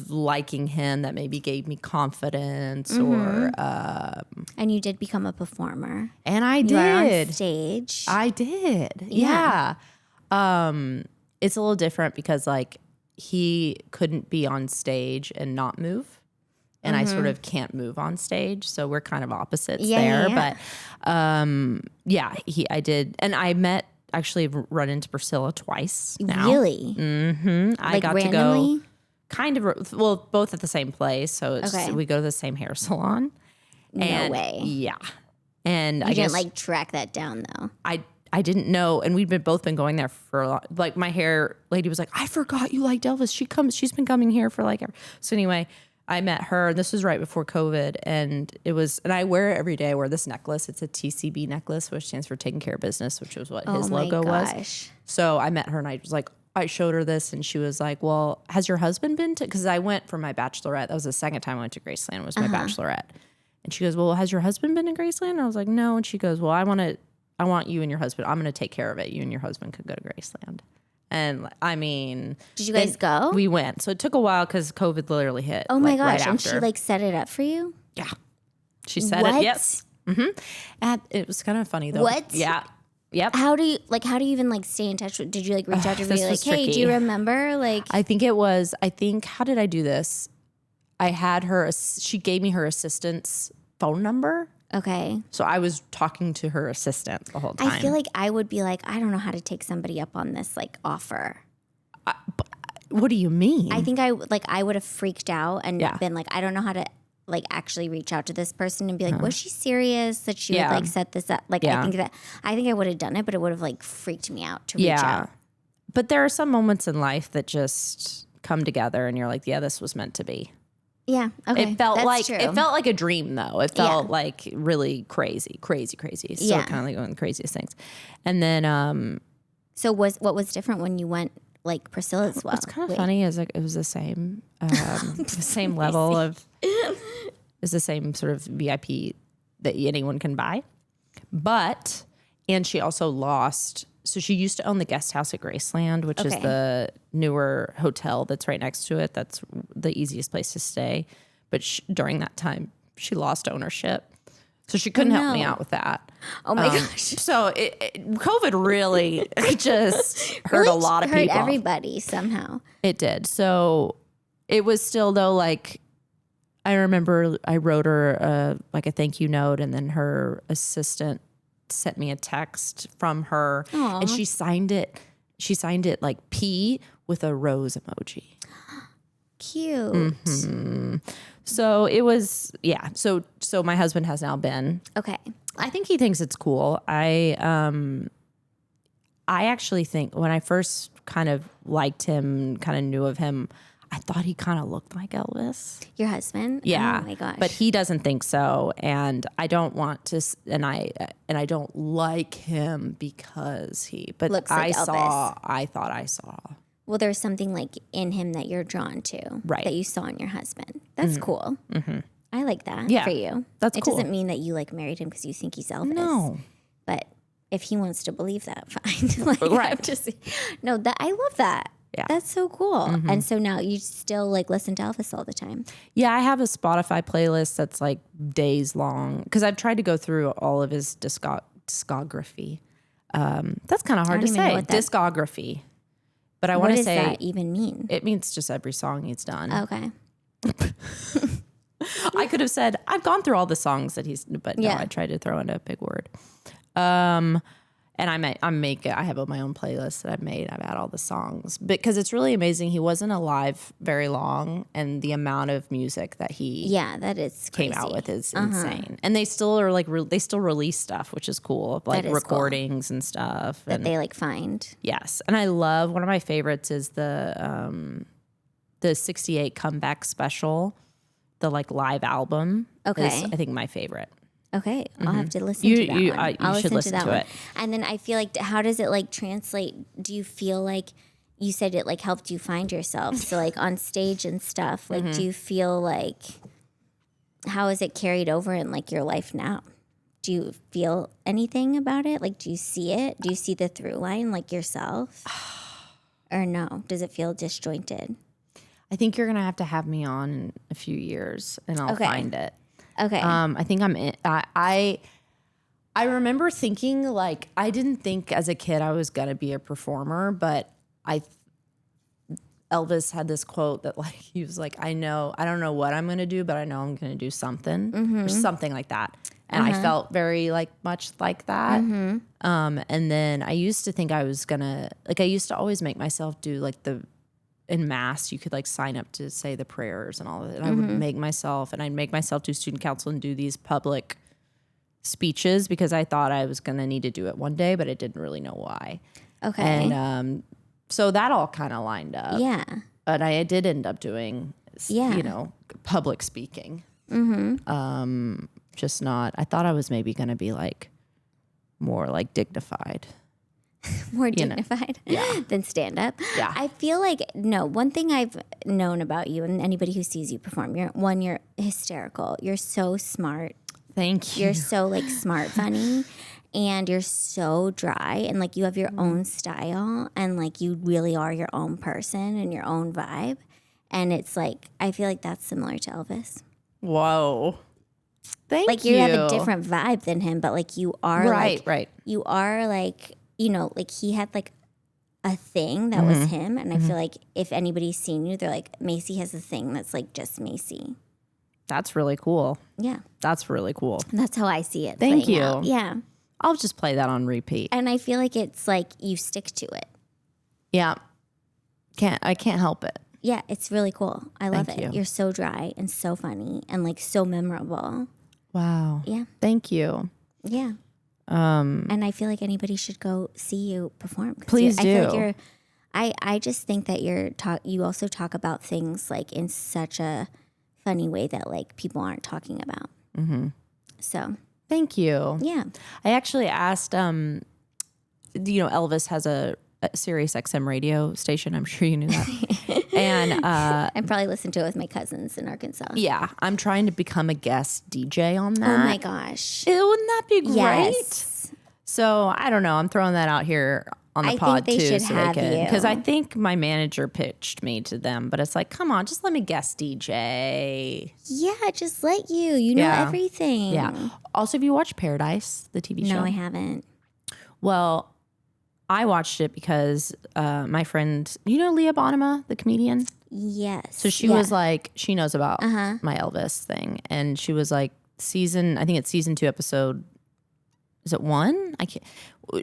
liking him that maybe gave me confidence or And you did become a performer. and I You were on did stage. I did yeah. It's a little different because like he couldn't be on stage and not move and I sort of can't move on stage, so we're kind of opposites there. But I did, and I actually run into Priscilla twice now. Really? I got randomly? to go kind of, well, both at the same place. So we go to the same hair salon. No way. Yeah. And You didn't like track that down though. I didn't know. And we'd both been going there for a lot. Like my hair lady was like, I forgot you liked Elvis. She's been coming here for like ever. So anyway, I met her. This was right before COVID. And I wear it every day. I wear this necklace. It's a TCB necklace, which stands for Taking Care of Business, which was what his logo was. So I met her and I was like, I showed her this and she was like, well, has your husband been to, because I went for my bachelorette. That was the second time I went to Graceland, was my bachelorette. And she goes, well, has your husband been to Graceland? And I was like, no. And she goes, well, I want you and your husband. I'm going to take care of it. You and your husband could go to Graceland. And I mean, did you guys go? We went. So it took a while because COVID literally hit. Oh my gosh. Right and after. she like set it up for you? Yeah. She said it. Yes. And it was kind of funny though. What? Yeah. Yep. How do you even like stay in touch with, did you like reach out to her like, hey, tricky. do you remember? Like, how did I do this? I had she gave me her assistant's phone number. okay. So I was talking to her assistant the whole time. I feel like I would be like, I don't know how to take somebody up on this like offer. What do you mean? I think I would have freaked out and been like, I don't know how to like actually reach out to this person and be like, was she serious that she would like set this up? Like, I think I would have done it, but it would have like freaked me out to reach out. But there are some moments in life that just come together and you're like, yeah, this was meant to be. Yeah. Okay. It felt true. It felt like a dream though. It felt like really crazy. Still kind of like one of the craziest things. And then, so what was different when you went like Priscilla's well? What's kind of funny is like it was the same, same level of, it's the same sort of VIP that anyone can buy. And she also lost so she used to own the guest house at Graceland, which is the newer hotel that's right next to it. That's the easiest place to stay. But during that time, she lost ownership. So she couldn't help me out with that. Oh my gosh. So COVID really just hurt a lot of people. Hurt everybody somehow. It did. So it was still though, like, I remember I wrote her like a thank you note, and then her assistant sent me a text from her. Aww. And she signed it. She signed it like P with a rose emoji. Cute. Mm-hmm. So it was, yeah. So my husband has now been. Okay. I think he thinks it's cool. I actually think when I first kind of liked him, kind of knew of him, I thought he kind of looked like Elvis. Your husband? Yeah. Oh my gosh. But he doesn't think so, and I don't want to, and I don't like him because he. But looks like Elvis. I thought I saw. Well, there's something like in him that you're drawn to, right? That you saw in your husband. That's cool. Mm-hmm. I like that for you. That's cool. It doesn't mean that you like married him because you think he's Elvis. No. But if he wants to believe that, fine. Like, right. No, that I love that. Yeah. That's so cool. Mm-hmm. And so now you still like listen to Elvis all the time. Yeah, I have a Spotify playlist that's like days long because I've tried to go through all of his discography. That's kind of hard to say. Discography. But I want to say. What does that even mean? It means just every song he's done. Okay. I could have said, I've gone through all the songs that he's, but no, I tried to throw in a big word. And I have my own playlist that I've made. I've had all the songs because it's really amazing. He wasn't alive very long, and the amount of music that he that is came crazy. out with is insane. And they still are like they still release stuff, which is cool, like recordings and stuff that they like find. Yes, and I love one of my favorites is the '68 comeback special, the like live album. Okay, is, I think my favorite. Okay, I'll have to listen to that one. You should listen to it. And then I feel like, how does it like translate? Do you feel like you said it like helped you find yourself? So like on stage and stuff, like do you feel like, how is it carried over in like your life now? Do you feel anything about it? Like, do you see it? Do you see the through line like yourself? Or no? Does it feel disjointed? I think you're going to have me on in a few years and I'll find it. Okay. I think I'm in. I remember thinking like I didn't think as a kid I was gonna be a performer, but Elvis had this quote that like he was like, I don't know what I'm gonna do, but I know I'm gonna do something or something like that. And I felt very like much like that. And then I used to think I was gonna I used to always make myself do like in mass, you could like sign up to say the prayers and all of it. And I would make myself do student council and do these public speeches because I thought I was going to need to do it one day, but I didn't really know why. Okay. And so that all kind of lined up. Yeah. But I did end up doing, public speaking. Just not, I thought I was maybe going to be like more like dignified. More dignified than stand up. Yeah. I feel like, one thing I've known about you and anybody who sees you perform, you're hysterical. You're so smart. Thank you. You're so like smart, funny, and you're so dry and like you have your own style and like you really are your own person and your own vibe. And it's like, I feel like that's similar to Elvis. Whoa. Thank you. Like you have a different vibe than him, but like you are right. You are like, like he had like a thing that was him. And I feel like if anybody's seen you, they're like, Macey has a thing that's like just Macey. That's really cool. Yeah. That's really cool. And that's how I see it. Thank you. Out. Yeah. I'll just play that on repeat. And I feel like it's like you stick to it. Yeah. I can't help it. Yeah, it's really cool. I love it. You. You're so dry and so funny and like so memorable. Wow. Yeah. Thank you. Yeah. And I feel like anybody should go see you perform. Please do. I feel like I just think that you also talk about things like in such a funny way that like people aren't talking about. So. Thank you. Yeah. I actually asked, Elvis has a Sirius XM radio station. I'm sure you knew that. And I probably listened to it with my cousins in Arkansas. Yeah. I'm trying to become a guest DJ on that. Oh my gosh. Wouldn't that be great? Yes. So I don't know. I'm throwing that out here on the I pod think they too, should have you. because I think my manager pitched me to them, but it's like, come on, just let me guest DJ. Yeah, just let you. You know Yeah. everything. Yeah. Also, have you watched Paradise, the TV show? No, I haven't. Well, I watched it because my friend, you know Leah Bonema, the comedian? Yes. So she was like, she knows about my Elvis thing. And she was like, I think it's season 2 episode, is it 1? I can't.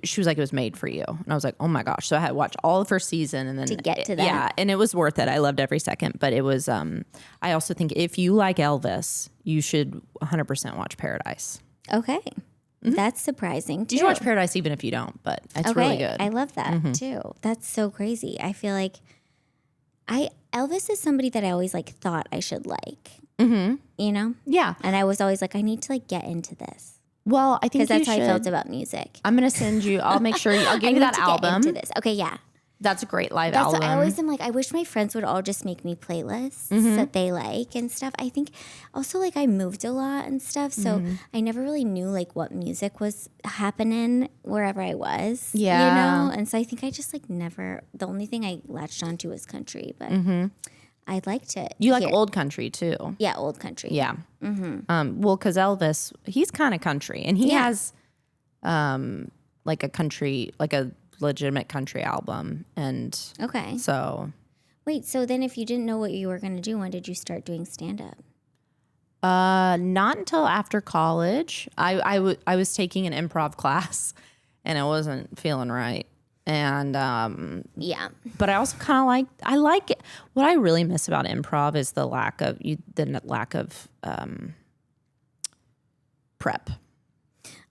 She was like, it was made for you. And I was like, oh my gosh. So I had to watch all the first season and then To get to that. Yeah. And it was worth it. I loved every second. But it was, I also think if you like Elvis, you should 100% watch Paradise. Okay. That's surprising too. You should watch Paradise even if you don't, but it's really good. I love that too. That's so crazy. I feel like Elvis is somebody that I always like thought I should like. You know? Yeah. And I was always like, I need to like get into this. Well, I think Because that's you how should. I felt about music. I'm going to send you, I'll make sure, I'll give I you need that to album. Get into this. Okay, yeah. That's a great live That's album. what I always am like, I wish my friends would all just make me playlists that they like and stuff. I think also like I moved a lot and stuff. So I never really knew like what music was happening wherever I was. Yeah. You know? And so I think I just like never, the only thing I latched onto was country, but I liked it. You like here. old country too. Yeah, old country. Yeah. Well, because Elvis, he's kind of country, and he has like a country, like a legitimate country album, and Okay. so Wait, so then if you didn't know what you were going to do, when did you start doing stand-up? not until after college. I was taking an improv class, and I wasn't feeling right, and Yeah. but I also kind of I like it. What I really miss about improv is the lack of prep.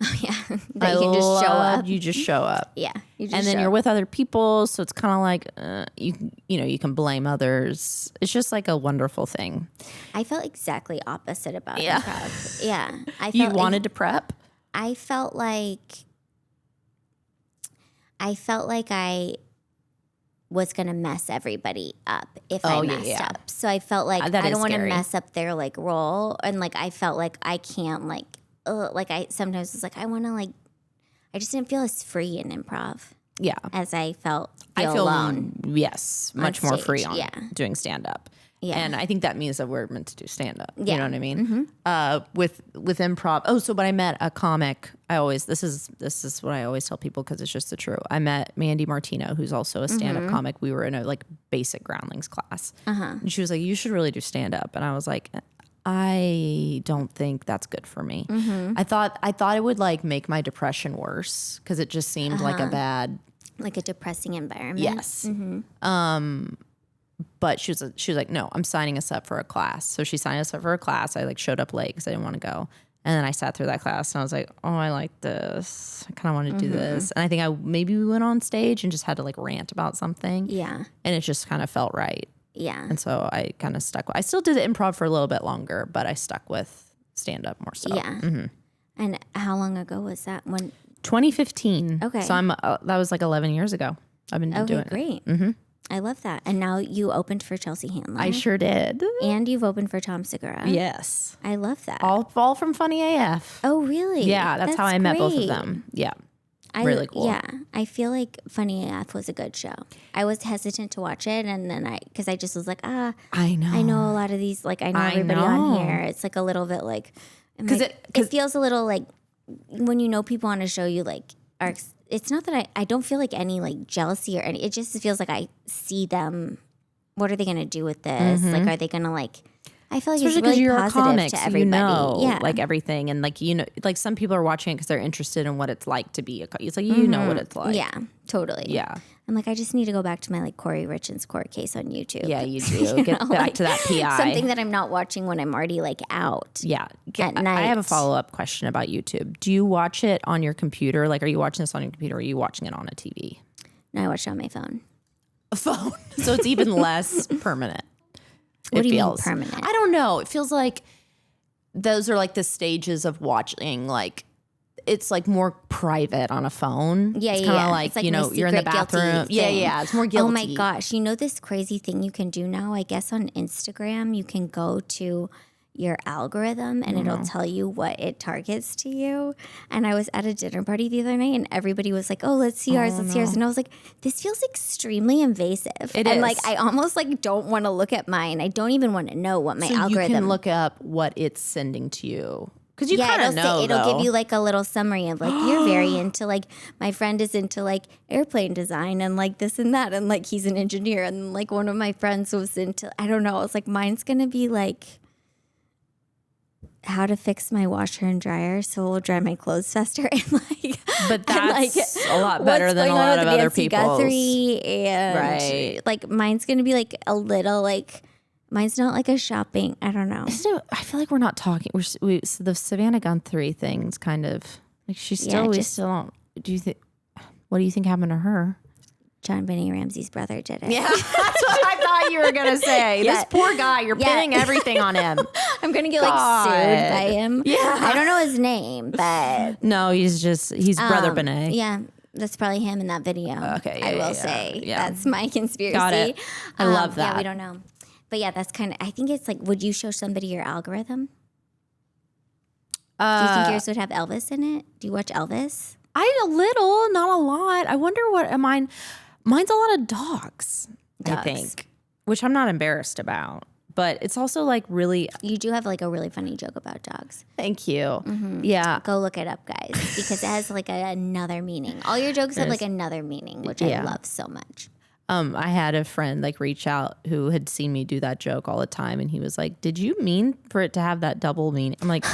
Oh, yeah. That you can just show up. You just show up. Yeah. You just And then show you're up. with other people, so it's kind of like you can blame others. It's just like a wonderful thing. I felt exactly opposite about Yeah. improv. Yeah. I You felt wanted to prep? I felt like I was gonna mess everybody up if I messed up. So I felt like That I is don't want to scary. mess up their like role, and like I felt like I can't like I sometimes was like I want to like I just didn't feel as free in improv Yeah. as I feel I feel alone. Yes, much more free stage, on doing stand up. Yeah. And I think that means that we're meant to do stand up. Yeah. You know what I mean? With improv. Oh, so when I met a comic, this is what I always tell people because it's just the truth. I met Mandy Martino, who's also a stand up comic. We were in a like basic groundlings class. And she was like, you should really do stand up. And I was like, I don't think that's good for me. I thought it would like make my depression worse because it just seemed like a bad. Like a depressing environment. Yes. But she was like, no, I'm signing us up for a class. So she signed us up for a class. I like showed up late because I didn't want to go. And then I sat through that class and I was like, oh, I like this. I kind of want to do this. And I think maybe we went on stage and just had to like rant about something. Yeah. And it just kind of felt right. Yeah. And so I kind of stuck. I still did the improv for a little bit longer, but I stuck with stand up more so. Yeah. And how long ago was that? When? 2015. Okay. So that was like 11 years ago. I've been doing it. Great. I love that. And now you opened for Chelsea Handler. I sure did. And you've opened for Tom Segura. Yes. I love that. All from Funny AF. Oh, really? Yeah, that's how I met both of great. them. Yeah. Really cool. Yeah. I feel like Funny AF was a good show. I was hesitant to watch it. And then because I just was like, I know. I know a lot of these, like I know everybody on here. It's like a little bit like, because it feels a little like when you know people on a show, you like are, it's not that I don't feel like any like jealousy or any, it just feels like I see them. What are they going to do with this? Like, are they going to like, I feel like Especially it's really you're positive a comic, to so everybody. you know, yeah. like everything. And like, like some people are watching it because they're interested in what it's like to be it's like, you know what it's like. Yeah, totally. Yeah. I'm like, I just need to go back to my like Corey Richards court case on YouTube. Yeah, you do. Get back to that PI. Something that I'm not watching when I'm already like out. Yeah. At night. I have a follow-up question about YouTube. Do you watch it on your computer? Like, are you watching this on your computer or are you watching it on a TV? No, I watch it on my phone. A phone. So it's even less permanent. What do you mean feels permanent? I don't know. It feels like those are like the stages of watching, like, it's like more private on a phone. Yeah, it's yeah, kind of yeah. like, It's like you my know, you're in the secret guilty bathroom. Yeah, thing. yeah. It's more guilty. Oh my gosh. You know this crazy thing you can do now? I guess on Instagram, you can go to your algorithm and it'll tell you what it targets to you. And I was at a dinner party the other night and everybody was like, oh, let's see ours, let's see ours. And I was like, this feels extremely invasive. It and is. like, I almost like don't want to look at mine. I don't even want to know what my algorithm. You can look up what it's sending to you. Because you kind of know, it'll give you like a little summary of like, you're very into like, my friend is into like airplane design and like this and that. And like, he's an engineer. And like one of my friends was into, I don't know. I was like, mine's going to be like, how to fix my washer and dryer so it'll dry my clothes faster and like but that's like, a lot better than a lot of other people's. And like mine's gonna be like a little like mine's not like a shopping. I don't know. I feel like we're not talking. So the Savannah Guthrie thing's kind of like she's still. We still don't. Do you think? What do you think happened to her? JohnBenét Ramsey's brother did it. Yeah, that's what I thought you were gonna say. This poor guy, you're pinning everything on him. I'm gonna get like sued by him. Yeah, I don't know his name, but no, he's Brother Benet. Yeah, that's probably him in that video. Okay, I will say that's my conspiracy. Got it. I love that. Yeah, we don't know, but yeah, that's kind of. I think it's like, would you show somebody your algorithm? Do you think yours would have Elvis in it? Do you watch Elvis? A little, not a lot. I wonder what mine. Mine's a lot of dogs, I think, which I'm not embarrassed about. But it's also like really. You do have like a really funny joke about dogs. Thank you. Yeah. Go look it up, guys, because it has like another meaning. All your jokes have like another meaning, which I love so much. I had a friend like reach out who had seen me do that joke all the time. And he was like, did you mean for it to have that double meaning? I'm like,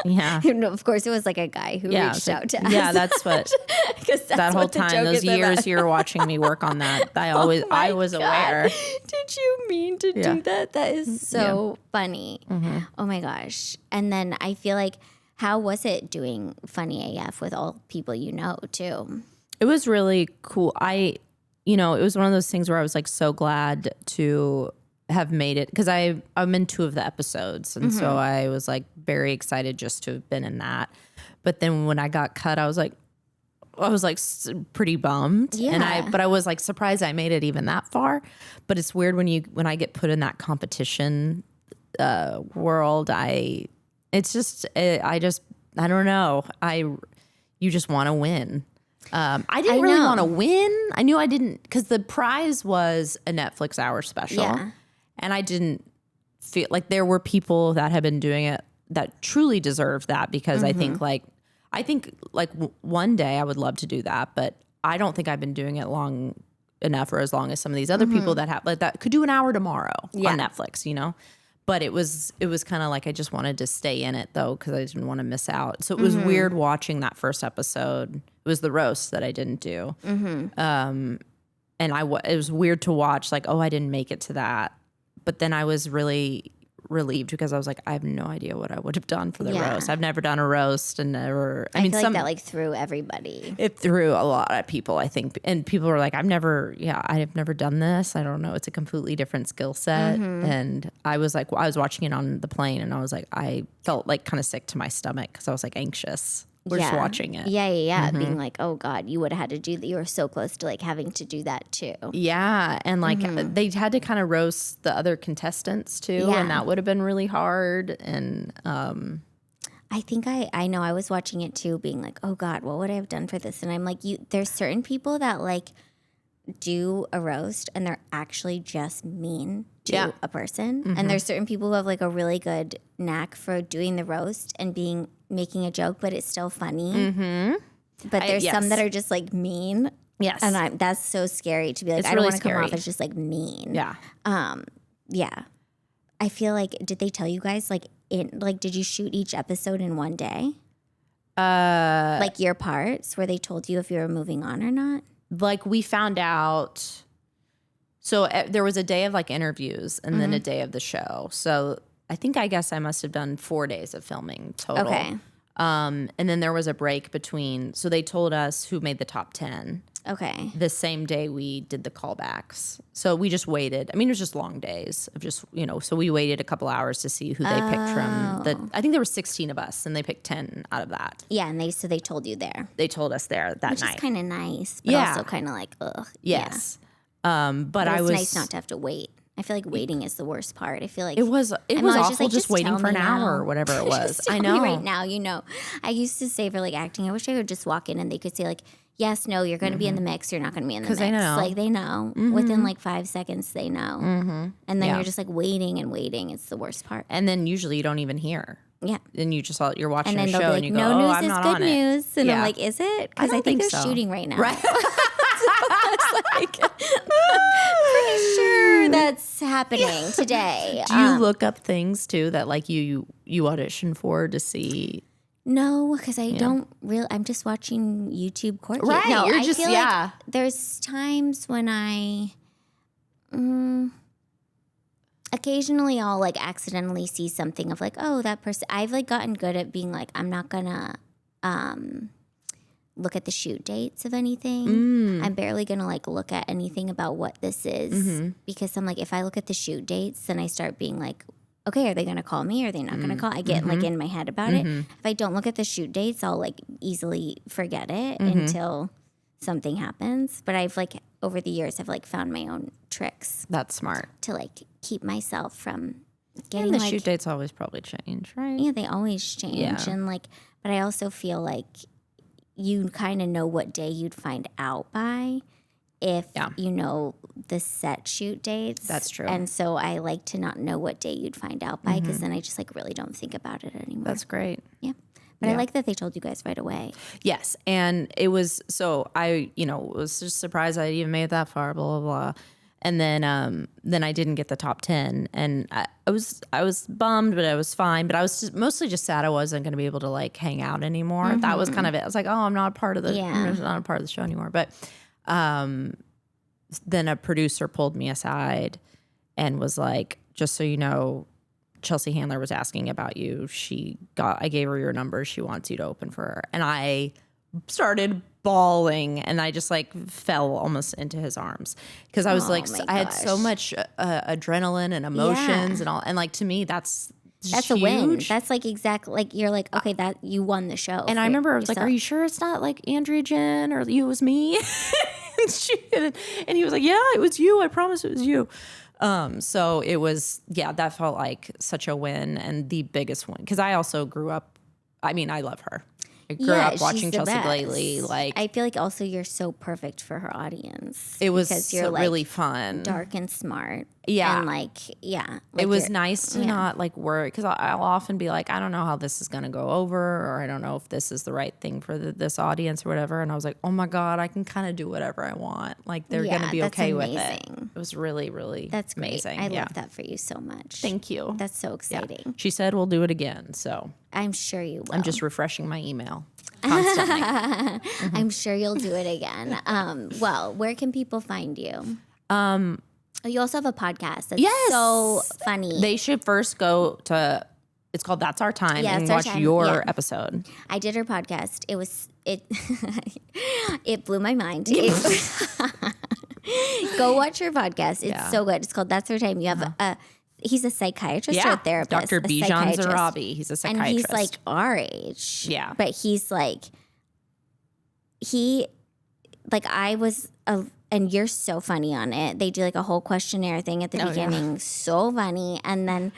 yeah. And of course, it was like a guy who reached out to us. Yeah, that's what. That whole time, those years you were watching me work on that, I was aware. Did you mean to do that? That is so funny. Oh my gosh. And then I feel like, how was it doing Funny AF with all people you know too? It was really cool. It was one of those things where I was like so glad to have made it because I'm in 2 of the episodes. And so I was like very excited just to have been in that. But then when I got cut, I was like pretty bummed. Yeah. But I was like surprised I made it even that far. But it's weird when I get put in that competition world, I don't know. You just want to win. I didn't really want to win. I knew I didn't because the prize was a Netflix hour special. Yeah. And I didn't feel like there were people that had been doing it that truly deserved that because I think one day I would love to do that, but I don't think I've been doing it long enough or as long as some of these other people that have like that could do an hour tomorrow on Netflix, But it was kind of like I just wanted to stay in it though because I didn't want to miss out. So it was weird watching that first episode. It was the roast that I didn't do, and it was weird to watch. Like, oh, I didn't make it to that. But then I was really relieved because I was like, I have no idea what I would have done for the roast. I've never done a roast and never. I mean, feel like that like threw everybody. It threw a lot of people, I think, and people were like, I've never done this. I don't know. It's a completely different skill set. And I was like, I was watching it on the plane, and I was like, I felt like kind of sick to my stomach because I was like anxious. We're just watching it. Yeah. Being like, oh God, you would have had to do that. You were so close to like having to do that too. Yeah. And like they had to kind of roast the other contestants too. And that would have been really hard. And I think I know I was watching it too, being like, oh God, what would I have done for this? And I'm like, there's certain people that like do a roast and they're actually just mean to a person. And there's certain people who have like a really good knack for doing the roast and making a joke, but it's still funny. But there's some that are just like mean. Yes. And that's so scary to be like, it's I don't really want to come scary. off as just like mean. Yeah. Yeah. I feel like, did they tell you guys did you shoot each episode in one day? Like your parts where they told you if you were moving on or not? Like we found out. So there was a day of like interviews and then a day of the show. So I guess I must have done 4 days of filming total. Okay. And then there was a break between. So they told us who made the top 10. Okay. The same day we did the callbacks. So we just waited. I mean, it was just long days of just, so we waited a couple hours to see who they picked from. I think there were 16 of us and they picked 10 out of that. Yeah. And so they told you there. They told us there that Which night. Which is kind of nice, but also kind of like, ugh. Yes. Yeah. But I was nice not to have to wait I feel like waiting is the worst part. I feel like It was I'm awful always just waiting tell for an me hour now. or whatever it was. Just I tell know. me right now, I used to say for like acting, I wish I would just walk in and they could say like, yes, no, you're going to be in the mix. You're not going to be in the mix. Mm-hmm. 'Cause they know. Like they know. Within like 5 seconds, they know. And then Yeah. you're just like waiting and waiting. It's the worst part. And then usually you don't even hear. Yeah. And you're watching And then a they'll show be like, and you go, no oh, news I'm is not good on it. news. And I'm Yeah. like, is it? Because I don't think think they're so. shooting right now. Right. Pretty sure that's happening today. Do you look up things too that like you audition for to see? No, because I don't really. I'm just watching YouTube court. Right, No, you're I just- feel yeah. like there's times when I, occasionally I'll like accidentally see something of like, oh, that person. I've like gotten good at being like, I'm not gonna look at the shoot dates of anything. I'm barely gonna like look at anything about what this is because I'm like, if I look at the shoot dates, then I start being like, okay, are they going to call me? Or are they not going to call? I get like in my head about it. If I don't look at the shoot dates, I'll like easily forget it until something happens. But I've like over the years, I've like found my own tricks That's smart. to like keep myself from getting And the like, shoot dates always probably change, right? yeah, they always change. Yeah. And like, but I also feel like you kind of know what day you'd find out by if you know the set shoot dates. That's true. And so I like to not know what day you'd find out by because then I just like really don't think about it anymore. That's great. yeah. But I Yeah. like that they told you guys right away. Yes, and it was so I was just surprised I even made it that far. Blah blah blah, and then I didn't get the top 10, and I was bummed, but I was fine. But I was mostly just sad I wasn't going to be able to like hang out anymore. That was kind of it. I was like, oh, I'm not a part of the I'm not a part of the show anymore. But then a producer pulled me aside and was like, just so you know, Chelsea Handler was asking about you. I gave her your number. She wants you to open for her. And I started bawling and I just like fell almost into his arms because I was like, my I had so gosh. much adrenaline and emotions and all. And like, to me, that's That's a win. huge. That's like exactly like you're like, okay, that you won the show. And I for remember I was like, yourself. are you sure it's not like Andrea Jen or you, it was me? and he was like, yeah, it was you. I promise it was you. So it was, that felt like such a win and the biggest one. Cause I also grew up, I love her. I grew up she's watching the Chelsea best. Lately. Like I feel like also you're so perfect for her audience. it was because you're like really fun. dark and smart. Yeah. And like, yeah. It like was you're- nice to not like worry because I'll often be like, I don't know how this is going to go over, or I don't know if this is the right thing for this audience or whatever. And I was like, oh my God, I can kind of do whatever I want. Like they're going to be that's okay with it. amazing. It was really, really That's great. amazing. I yeah. love that for you so much. Thank you. That's so Yeah. exciting. She said we'll do it again. So I'm sure you will. I'm just refreshing my email constantly. I'm sure you'll do it again. Well, where can people find you? You also have a podcast that's Yes. so funny. They should first go to, it's called That's Our Time, Yeah, and That's Our watch Time. your Yeah. episode. I did her podcast. It blew my mind. Go watch her podcast. It's so good. It's called That's Our Time. You have he's a psychiatrist or a therapist. Dr. a Bijan psychiatrist. Zarabi. He's a And psychiatrist. he's like our age. Yeah. But he's like, and you're so funny on it. They do like a whole questionnaire thing at the beginning. So funny. And then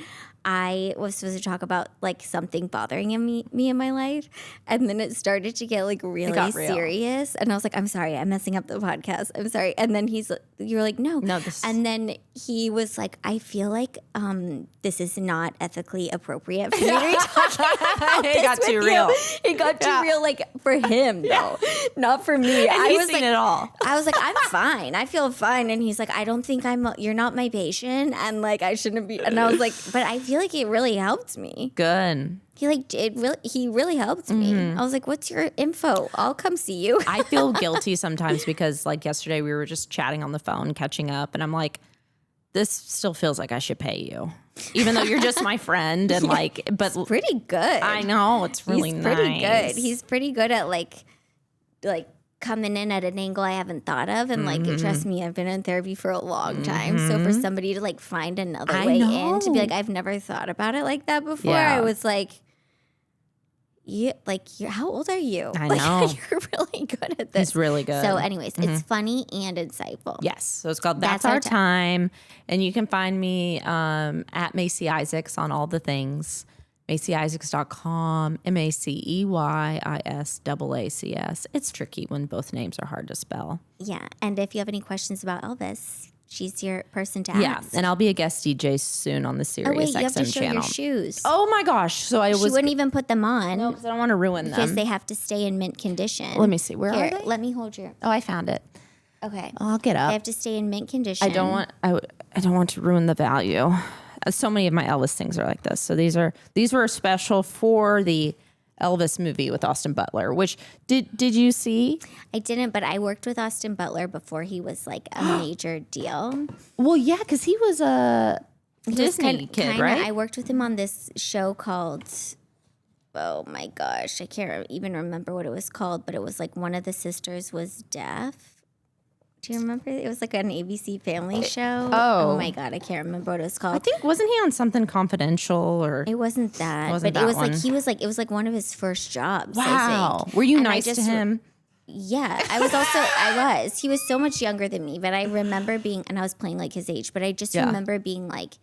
I was supposed to talk about like something bothering me in my life. And then it started to get like really got real. serious. And I was like, I'm sorry, I'm messing up the podcast. I'm sorry. And then you're like, no. And then he was like, I feel like this is not ethically appropriate for me to be talking about It this got too with you." real. It got too real, like for him though, not for me. And I he's was seen like, it all. I was like, I'm fine. I feel fine. And he's like, I don't think you're not my patient, and like I shouldn't be. And I was like, but I feel like it really helped me. Good. He really helped me. I was like, what's your info? I'll come see you. I feel guilty sometimes because like yesterday we were just chatting on the phone, catching up, and I'm like, this still feels like I should pay you. Even though you're just my friend and like, but Pretty good. I know it's really He's pretty nice. good. He's pretty good at like coming in at an angle I haven't thought of, and like trust me, I've been in therapy for a long time. So for somebody to like find another way in to be like, I've never thought about it like that before. Yeah. I was like, how old are you? I Like, know. you're really good at this. He's really good. So anyways, it's funny and insightful. Yes. So it's called That's Our Time. And you can find me at Macey Isaacs on all the things. MaceyIsaacs.com, MaceyIsaacs. It's tricky when both names are hard to spell. Yeah. And if you have any questions about Elvis, she's your person to ask. Yeah. And I'll be a guest DJ soon on the Sirius Oh, wait, you have to XM show channel. your shoes. Oh my gosh. So I She was. wouldn't even put them on No, because I don't want to ruin because them. they have to stay in mint condition. Let me see. Where Here, are they? let me hold your. Oh, I found it. Okay. I'll get They up. have to stay in mint condition. I don't want to ruin the value. So many of my Elvis things are like this. So these were special for the Elvis movie with Austin Butler, which did you see? I didn't, but I worked with Austin Butler before he was like a major deal. Well, yeah, because he was a Disney kid, right? I worked with him on this show called, oh my gosh, I can't even remember what it was called, but it was like one of the sisters was deaf. Do you remember? It was like an ABC family show. Oh. Oh my God, I can't remember what it was called. I think wasn't he on something confidential or? It wasn't that, Wasn't but that it was one. like it was like one of his first jobs. I Wow, think. were you And I nice to just- him? Yeah, I was. He was so much younger than me, but I remember being, and I was playing like his age, but I just Yeah. remember being like,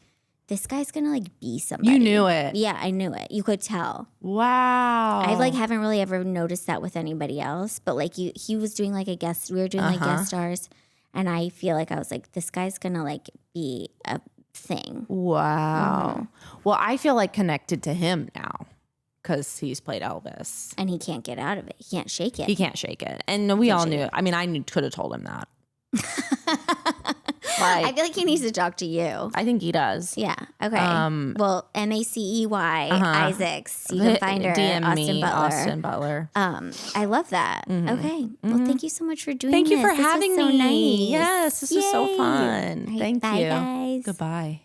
this guy's gonna like be somebody. You knew it. Yeah, I knew it. You could tell. Wow. I like haven't really ever noticed that with anybody else, but like he was doing like a guest. We were doing like guest stars, and I feel like I was like, this guy's gonna like be a thing. Wow. Well, I feel like connected to him now because he's played Elvis. And he can't get out of it. He can't shake it. He can't shake it. And we all knew it. I mean, I could have told him that. I feel like he needs to talk to you. I think he does. Yeah. Okay. Well, Macey Isaacs. You can find her. DM Austin me, Butler. Austin Butler. I love that. Okay. Well, thank you so much for doing Thank you this. for This was having so me. nice. Yes, this was so Yay. fun. All right, Thank bye, you. guys. Goodbye.